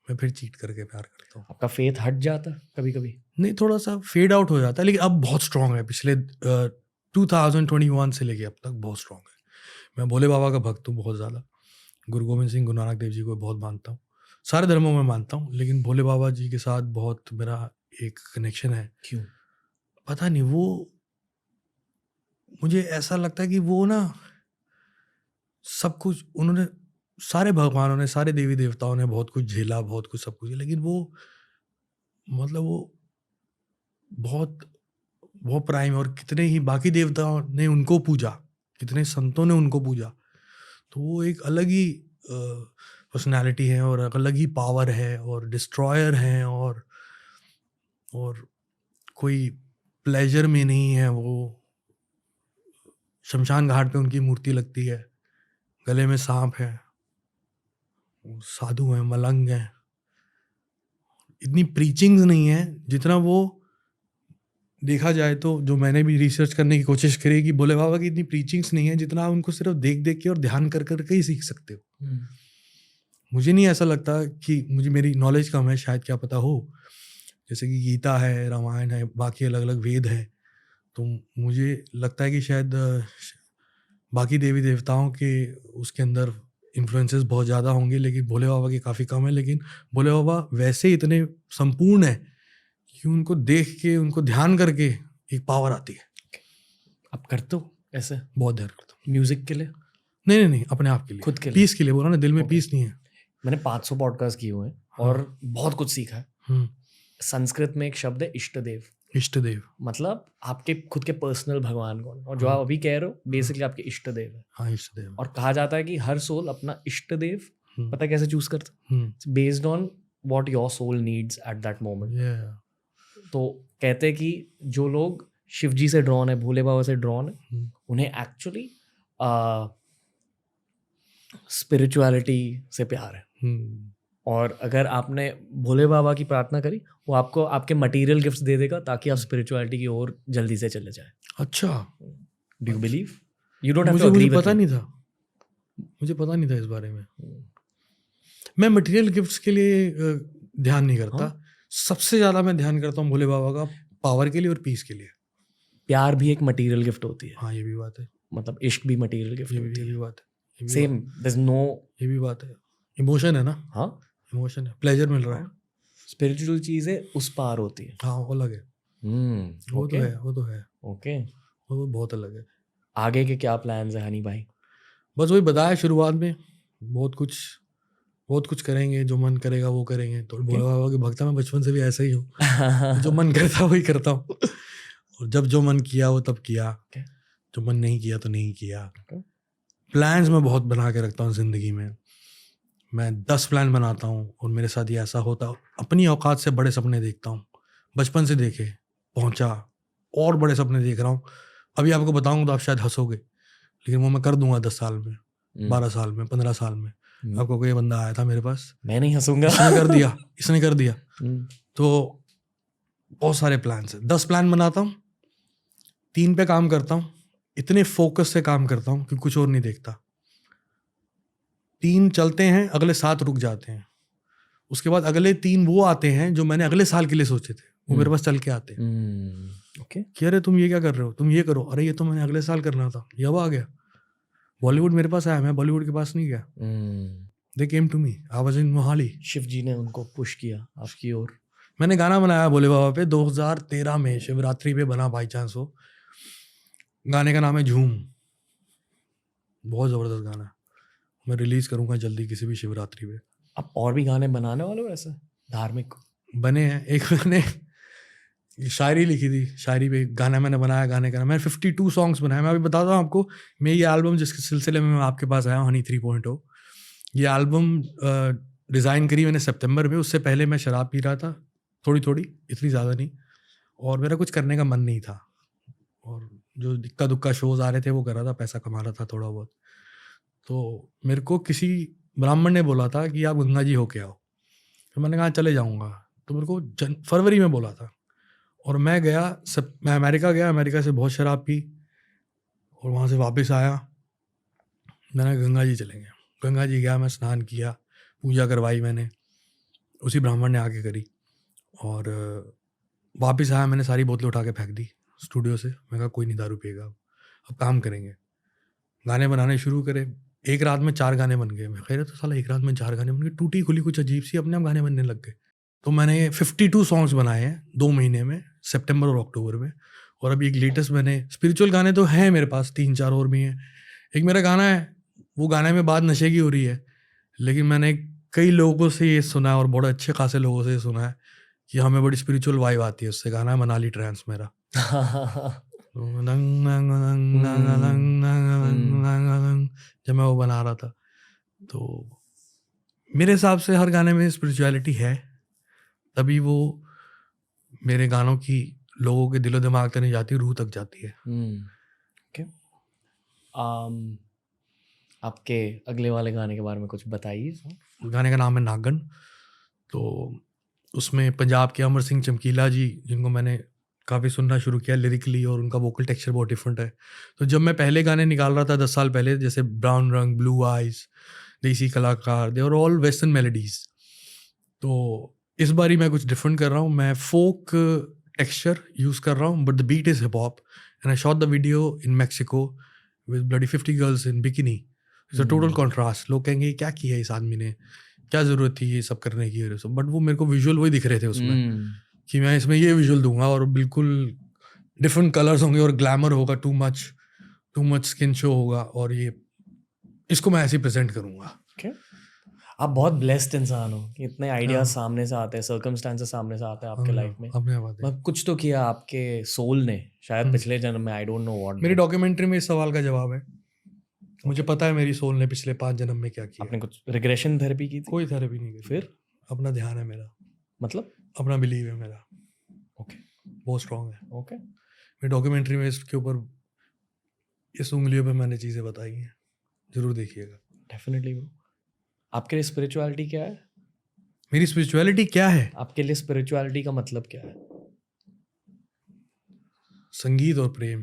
मैं फिर चीट करके प्यार करता हूँ. आपका फेथ हट जाता कभी कभी? नहीं, थोड़ा सा फेड आउट हो जाता है, लेकिन अब बहुत स्ट्रांग है. पिछले 2021 से लेके अब तक बहुत स्ट्रांग है. मैं भोले बाबा का भक्त हूँ बहुत ज़्यादा. गुरु गोविंद सिंह, गुरु नानक देव जी को बहुत मानता हूँ. सारे धर्मों में मानता हूँ, लेकिन भोले बाबा जी के साथ बहुत मेरा एक कनेक्शन है। क्यों? पता नहीं, वो मुझे ऐसा लगता है कि वो ना सब कुछ उन्होंने, सारे भगवानों ने, सारे देवी देवताओं ने बहुत कुछ झेला, बहुत कुछ सब कुछ, लेकिन वो मतलब वो बहुत बहुत प्राइम, और कितने ही बाकी देवताओं ने उनको पूजा, कितने संतों ने उनको पूजा, तो वो एक अलग ही पर्सनालिटी है और अलग ही पावर है और डिस्ट्रॉयर है, और कोई प्लेजर में नहीं है वो। शमशान घाट पे उनकी मूर्ति लगती है, गले में सांप है, वो साधु हैं, मलंग हैं। इतनी प्रीचिंग्स नहीं है जितना वो, देखा जाए तो, जो मैंने भी रिसर्च करने की कोशिश करी, कि भोले बाबा की इतनी प्रीचिंग्स नहीं है जितना आप उनको सिर्फ देख देख के और ध्यान कर करके ही सीख सकते हो। मुझे नहीं ऐसा लगता कि मेरी नॉलेज कम है, शायद क्या पता हो, जैसे कि गीता है, रामायण है, बाकी अलग अलग वेद हैं, तो मुझे लगता है कि शायद बाकी देवी देवताओं के उसके अंदर इन्फ्लुएंसेस बहुत ज़्यादा होंगे, लेकिन भोले बाबा के काफ़ी कम है। लेकिन भोले बाबा वैसे इतने संपूर्ण है कि उनको देख के, उनको ध्यान करके एक पावर आती है। आप करते हो ऐसे? बहुत ध्यान करता हूँ। म्यूजिक के लिए? नहीं, अपने आप के लिए, खुद के लिए, पीस के लिए बोला ना, दिल में पीस नहीं है। मैंने 500 पॉडकास्ट किए हुए हैं और बहुत कुछ सीखा है। संस्कृत में एक शब्द है इष्ट देव। इष्ट देव मतलब आपके खुद के पर्सनल भगवान कौन, और जो आप अभी कह रहे हो बेसिकली आपके इष्ट देव है। हाँ, इष्ट देव। और कहा जाता है कि हर सोल अपना इष्ट देव पता कैसे चूज करता, based on what your soul needs at that moment. तो कहते हैं कि जो लोग शिव जी से ड्रॉन है, भोले बाबा से ड्रॉन है, उन्हें एक्चुअली स्पिरिचुअलिटी से प्यार है। और अगर आपने भोले बाबा की प्रार्थना करी, वो आपको आपके मटेरियल गिफ्ट्स दे देगा ताकि आप स्पिरिचुअलिटी की ओर जल्दी से चले जाए। अच्छा, do you believe? You don't have to मुझे एग्री विद पता नहीं था, मुझे पता नहीं था इस बारे में। मैं मटेरियल गिफ्ट्स के लिए ध्यान नहीं करता। सबसे ज्यादा मैं ध्यान करता हूँ भोले बाबा का पावर के लिए और पीस के लिए। प्यार भी एक मटेरियल गिफ्ट होती है। हाँ, ये भी बात है। मतलब इश्क भी मटेरियल गिफ्ट होती ये भी बात है। सेम, देयर इज नो, ये भी बात है। इमोशन है ना। हाँ, इमोशन है, प्लेजर मिल रहा है। स्पिरिचुअल चीजें उस पार होती है। हाँ, वो अलग है। वो तो है, वो तो है। ओके, वो बहुत अलग है। आगे के क्या प्लान्स है हनी भाई? बस वही बताया शुरुआत में, बहुत कुछ करेंगे, जो मन करेगा वो करेंगे। तो भोले बाबा के भक्त मैं बचपन से भी ऐसा ही हूँ। जो मन करता वही करता हूँ, और जब जो मन किया वो तब किया, जो मन नहीं किया तो नहीं किया। प्लान्स मैं बहुत बना के रखता हूँ जिंदगी में। मैं 10 प्लान बनाता हूँ और मेरे साथ ये ऐसा होता। अपनी औकात से बड़े सपने देखता हूँ, बचपन से देखे, पहुँचा, और बड़े सपने देख रहा हूँ। अभी आपको बताऊँगा तो आप शायद हंसोगे, लेकिन वो मैं कर दूंगा 10 साल में, 12 साल में, 15 साल में। आपको कोई बंदा आया था मेरे पास, मैं नहीं हंसूंगा, इसने कर दिया। तो बहुत सारे प्लान्स हैं। 10 प्लान बनाता हूँ, 3 पे काम करता हूँ, इतने फोकस से काम करता हूँ कि कुछ और नहीं देखता। 3 चलते हैं, अगले 7 रुक जाते हैं। उसके बाद अगले 3 वो आते हैं जो मैंने अगले साल के लिए सोचे थे, वो मेरे पास चल के आते हैं। ओके, कि अरे तुम ये क्या कर रहे हो, तुम ये करो, अरे ये तो मैंने अगले साल करना था, ये अब आ गया। बॉलीवुड मेरे पास आया, मैं बॉलीवुड के पास नहीं गया। They came to me, I was in Mohali. Shiv ji ने उनको पुश किया आपकी ओर। मैंने गाना बनाया भोले बाबा पे 2013 में, शिवरात्रि पे बना बाई चांस वो। गाने का नाम है झूम, बहुत ज़बरदस्त गाना है। मैं रिलीज़ करूँगा जल्दी किसी भी शिवरात्रि पे। आप और भी गाने बनाने वाले हो ऐसे धार्मिक? बने हैं। एक मैंने शायरी लिखी थी, शायरी पे गाना मैंने बनाया। गाने का मैंने 52 सॉन्ग्स बनाए। मैं अभी बताता हूँ आपको, मैं ये एल्बम जिसके सिलसिले में मैं आपके पास आया हूँ, हनी 3.0, ये एल्बम डिज़ाइन करी मैंने सितंबर में। उससे पहले मैं शराब पी रहा था, थोड़ी थोड़ी, इतनी ज़्यादा नहीं, और मेरा कुछ करने का मन नहीं था, और जो इक्का दुक्का शोज़ आ रहे थे वो कर रहा था, पैसा कमा रहा था थोड़ा बहुत। तो मेरे को किसी ब्राह्मण ने बोला था कि आप गंगा जी होके आओ, तो मैंने कहा चले जाऊँगा। तो मेरे को फरवरी में बोला था, और मैं गया, मैं अमेरिका गया, अमेरिका से बहुत शराब पी, और वहाँ से वापस आया। मैंने गंगा जी चलेंगे, गंगा जी गया, मैं स्नान किया, पूजा करवाई मैंने, उसी ब्राह्मण ने आके करी, और वापस आया। मैंने सारी बोतलें उठा के फेंक दी स्टूडियो से। मैं कहा कोई नहीं दारू पिएगा, अब काम करेंगे। गाने बनाने शुरू करे, एक रात में 4 गाने बन गए। मैं कह रहा तो साला एक रात में 4 गाने बन गए, टूटी खुली कुछ अजीब सी अपने आप गाने बनने लग गए। तो मैंने 52 सॉन्ग्स बनाए हैं 2 महीने में, सितंबर और अक्टूबर में। और अभी एक लेटेस्ट मैंने स्पिरिचुअल गाने तो हैं मेरे पास 3-4 और भी हैं। एक मेरा गाना है, वो गाने में बात नशे की हो रही है, लेकिन मैंने कई लोगों से ये सुना है और बड़े अच्छे खासे लोगों से ये सुना है कि हमें बड़ी स्पिरिचुअल वाइब आती है उससे। गाना है मनाली ट्रांस मेरा। जब मैं वो बना रहा था, तो मेरे हिसाब से हर गाने में स्पिरिचुअलिटी है, तभी वो मेरे गानों की लोगों के दिलो दिमाग तक नहीं जाती, रूह तक जाती है। okay. आपके अगले वाले गाने के बारे में कुछ बताइए। गाने का नाम है नागन। तो उसमें पंजाब के अमर सिंह चमकीला जी, जिनको मैंने काफ़ी सुनना शुरू किया लिरिकली, और उनका वोकल टेक्सचर बहुत डिफरेंट है। तो जब मैं पहले गाने निकाल रहा था 10 साल पहले, जैसे ब्राउन रंग, ब्लू आइज, देसी कलाकार, they are all western melodies. तो इस बारी मैं कुछ डिफरेंट कर रहा हूँ, मैं फोक टेक्सचर यूज़ कर रहा हूँ, but the beat is hip hop and I shot the video in Mexico with bloody 50 girls in bikini. It's a total contrast. लोग कहेंगे क्या किया इस आदमी ने, क्या ज़रूरत थी ये सब करने की, बट वो मेरे को विजुअल वही दिख रहे थे उसमें कि मैं इसमें ये विजुअल दूंगा और बिल्कुल डिफरेंट कलर्स होंगे और ग्लैमर होगा, टू मच स्किन शो होगा, और ये इसको मैं ऐसे ही प्रेजेंट करूंगा। आप बहुत ब्लेस्ड इंसान हो कि इतने आइडियाज सामने से आते हैं, सर्कमस्टेंसेस सामने से आते हैं आपके लाइफ में। मतलब कुछ तो किया आपके सोल ने शायद पिछले जन्म में, आई डोंट नो व्हाट। मेरी डॉक्यूमेंट्री में इस सवाल का जवाब है। मुझे पता है मेरी सोल ने पिछले 5 जन्म में क्या किया। आपने कुछ रिग्रेशन थेरेपी की थी? कोई थेरेपी नहीं की। फिर अपना ध्यान है मेरा, मतलब अपना बिलीव है मेरा। ओके, बहुत स्ट्रांग है। ओके, मेरी डॉक्यूमेंट्री में इसके ऊपर, इस उंगलियों पे मैंने चीज़ें बताई हैं, जरूर देखिएगा। Definitely bro. आपके लिए स्पिरिचुअलिटी क्या है? मेरी स्पिरिचुअलिटी क्या है? आपके लिए स्पिरिचुअलिटी का मतलब क्या है? संगीत और प्रेम।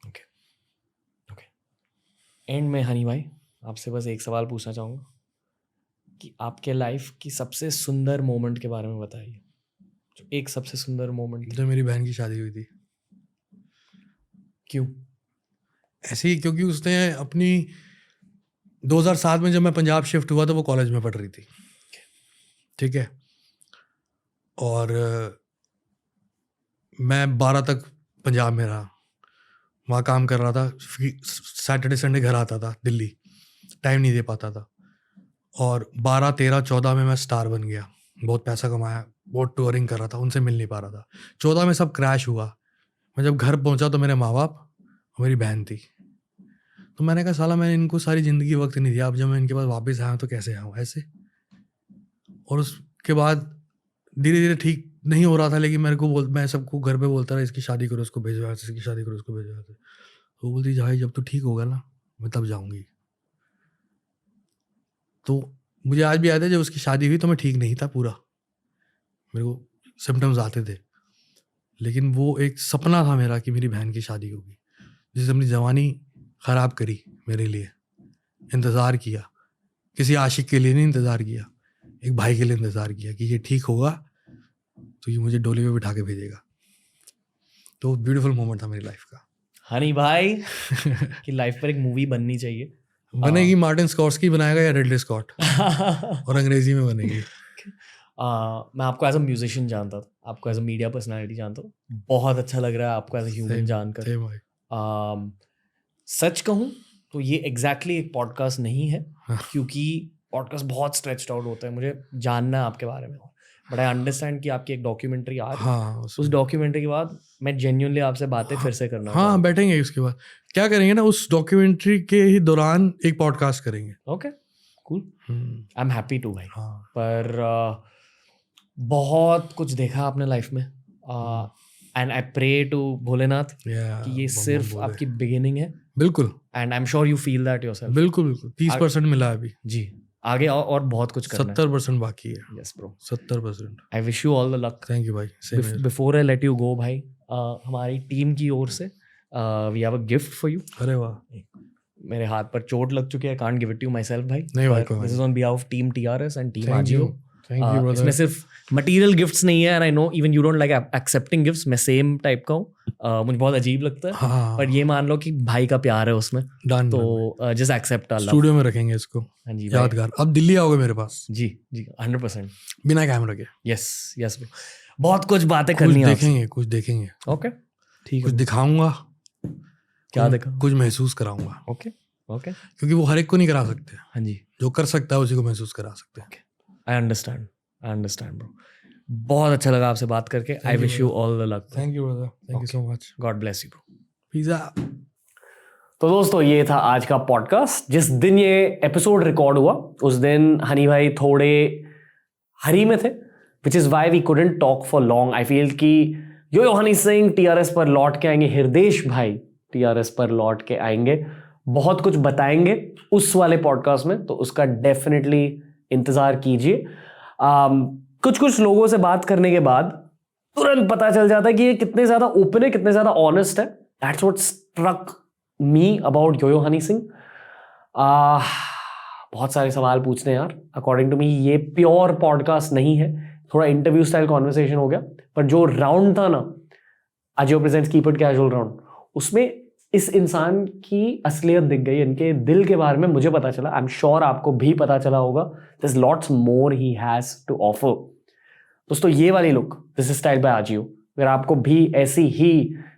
Okay, okay. एंड में हनी भाई आपसे बस एक सवाल पूछना चाहूँगा कि आपके लाइफ की सबसे सुंदर मोमेंट के बारे में बताइए। जो एक सबसे सुंदर मोमेंट जब मेरी बहन की शादी हुई थी। क्यों? ऐसे ही क्योंकि उसने अपनी 2007 में जब मैं पंजाब शिफ्ट हुआ तो वो कॉलेज में पढ़ रही थी, ठीक है, और मैं 12 तक पंजाब में रहा, वहाँ काम कर रहा था। सैटरडे संडे घर आता था दिल्ली, टाइम नहीं दे पाता था। और 12, 13, 14 में मैं स्टार बन गया, बहुत पैसा कमाया, बहुत टूरिंग कर रहा था, उनसे मिल नहीं पा रहा था। 14 में सब क्रैश हुआ। मैं जब घर पहुँचा तो मेरे माँ बाप और मेरी बहन थी। तो मैंने कहा साला मैंने इनको सारी ज़िंदगी वक्त नहीं दिया, अब जब मैं इनके पास वापस आया तो कैसे आऊँ ऐसे। और उसके बाद धीरे धीरे ठीक नहीं हो रहा था, लेकिन मेरे को मैं सबको घर पे बोलता रहा इसकी शादी करो, इसको भेजो, इसकी शादी करो, इसको भेजो। तो बोलती भाई जब तो ठीक होगा ना मैं तब जाऊँगी। तो मुझे आज भी याद है जब उसकी शादी हुई तो मैं ठीक नहीं था पूरा, मेरे को सिम्टम्स आते थे, लेकिन वो एक सपना था मेरा कि मेरी बहन की शादी होगी, जिसने अपनी जवानी ख़राब करी मेरे लिए। इंतज़ार किया, किसी आशिक के लिए नहीं इंतज़ार किया, एक भाई के लिए इंतज़ार किया कि ये ठीक होगा तो ये मुझे डोली में बिठा के भेजेगा। तो ब्यूटीफुल मोमेंट था मेरी लाइफ का। हनी भाई की लाइफ पर एक मूवी बननी चाहिए। बनेगी, मार्टिन स्कॉर्सेज़ी बनाएगा या रिडले स्कॉट और अंग्रेजी में बनेगी। मैं आपको एज अ म्यूजिशियन जानता था, आपको एज अ मीडिया पर्सनालिटी जानता हूँ, बहुत अच्छा लग रहा है आपको एज अ ह्यूमन जानकर। सच कहूँ तो ये एग्जैक्टली एक पॉडकास्ट नहीं है, क्योंकि पॉडकास्ट बहुत स्ट्रेच्ड आउट होता है, मुझे जानना है आपके बारे में। बट आई अंडरस्टैंड कि आपकी एक डॉक्यूमेंट्री आ रही है। हाँ, उस डॉक्यूमेंट्री के बाद मैं जेन्युइनली आपसे बातें फिर से करना। हाँ, बैठेंगे, उसके बाद क्या करेंगे ना, उस डॉक्यूमेंट्री के ही दौरान एक पॉडकास्ट करेंगे। Okay, cool, I am happy to भाई। पर बहुत कुछ देखा आपने लाइफ में, and I pray to Bholenath कि ये सिर्फ आपकी बिगिनिंग है। बिल्कुल, and I am sure you feel that yourself. बिल्कुल 30% मिला अभी जी, आगे और बहुत कुछ करना है। 70% बाकी है। Yes bro, 70%। I wish you all the luck. Thank you भाई। Before I let you go भाई, हमारी टीम की ओर से we have a gift for you. अरे वाह, मेरे हाथ पर चोट लग चुकी है, can't give it to myself भाई। नहीं भाई, this is on behalf of team TRS and team Ajio. Thank you, brother. इसमें सिर्फ मटेरियल गिफ्ट्स नहीं है, and I know even you don't like accepting gifts, मैं सेम टाइप का हूँ, मुझे बहुत अजीब लगता है, हाँ, पर ये मान लो कि भाई का प्यार है उसमें, डन। तो जस्ट एक्सेप्ट अल्लाह। स्टूडियो में रखेंगे इसको, हाँ जी भाई। यादगार। अब दिल्ली आओगे मेरे पास जी जी 100%। बिना कैमरा के। यस यस ब्रो, बहुत कुछ बातें कुछ करनी है देखेंगे, कुछ देखेंगे, ओके ठीक कुछ है। दिखाऊंगा, क्या देखा? कुछ महसूस कराऊंगा, ओके ओके। क्योंकि वो हर एक को नहीं करा सकते। हाँ जी, जो कर सकता है उसी को महसूस करा सकते हैं। I understand bro. बहुत अच्छा लगा आपसे बात करके। आई wish you all the luck. Thank you brother, thank you so much. God bless you bro. Pizza. तो दोस्तों ये था आज का पॉडकास्ट। जिस दिन ये एपिसोड रिकॉर्ड हुआ उस दिन हनी भाई थोड़े हरी में थे, which is why we couldn't talk for long. I feel कि यो हनी सिंह टीआरएस पर लौट के आएंगे, हृदेश भाई टीआरएस पर लौट के आएंगे, बहुत कुछ बताएंगे उस वाले पॉडकास्ट में, तो उसका डेफिनेटली इंतजार कीजिए। कुछ लोगों से बात करने के बाद तुरंत पता चल जाता है कि ये कितने ज्यादा ओपन है, कितने ज्यादा ऑनेस्ट है। That's what struck me about Yo Honey Singh. बहुत सारे सवाल पूछने यार, अकॉर्डिंग टू मी ये प्योर पॉडकास्ट नहीं है, थोड़ा इंटरव्यू स्टाइल कॉन्वर्सेशन हो गया, पर जो राउंड था ना Ajio presents keep it casual round, उसमें इस इंसान की असलियत दिख गई, इनके दिल के बारे में मुझे पता चला। आई एम श्योर आपको भी पता चला होगा। This lots more he has to offer. दोस्तों ये वाली look, this is style by AJIO. अगर आपको भी ऐसी ही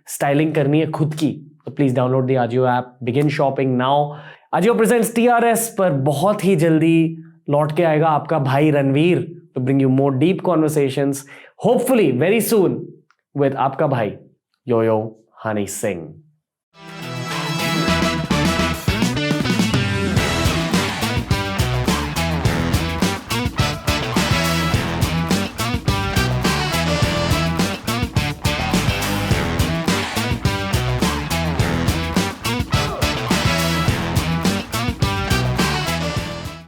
स्टाइलिंग करनी है खुद की, तो please download the AJIO app, begin shopping now. AJIO presents TRS पर बहुत ही जल्दी लौट के आएगा आपका भाई Ranveer to bring you more deep conversations, hopefully very soon, with आपका भाई यो हनी सिंह।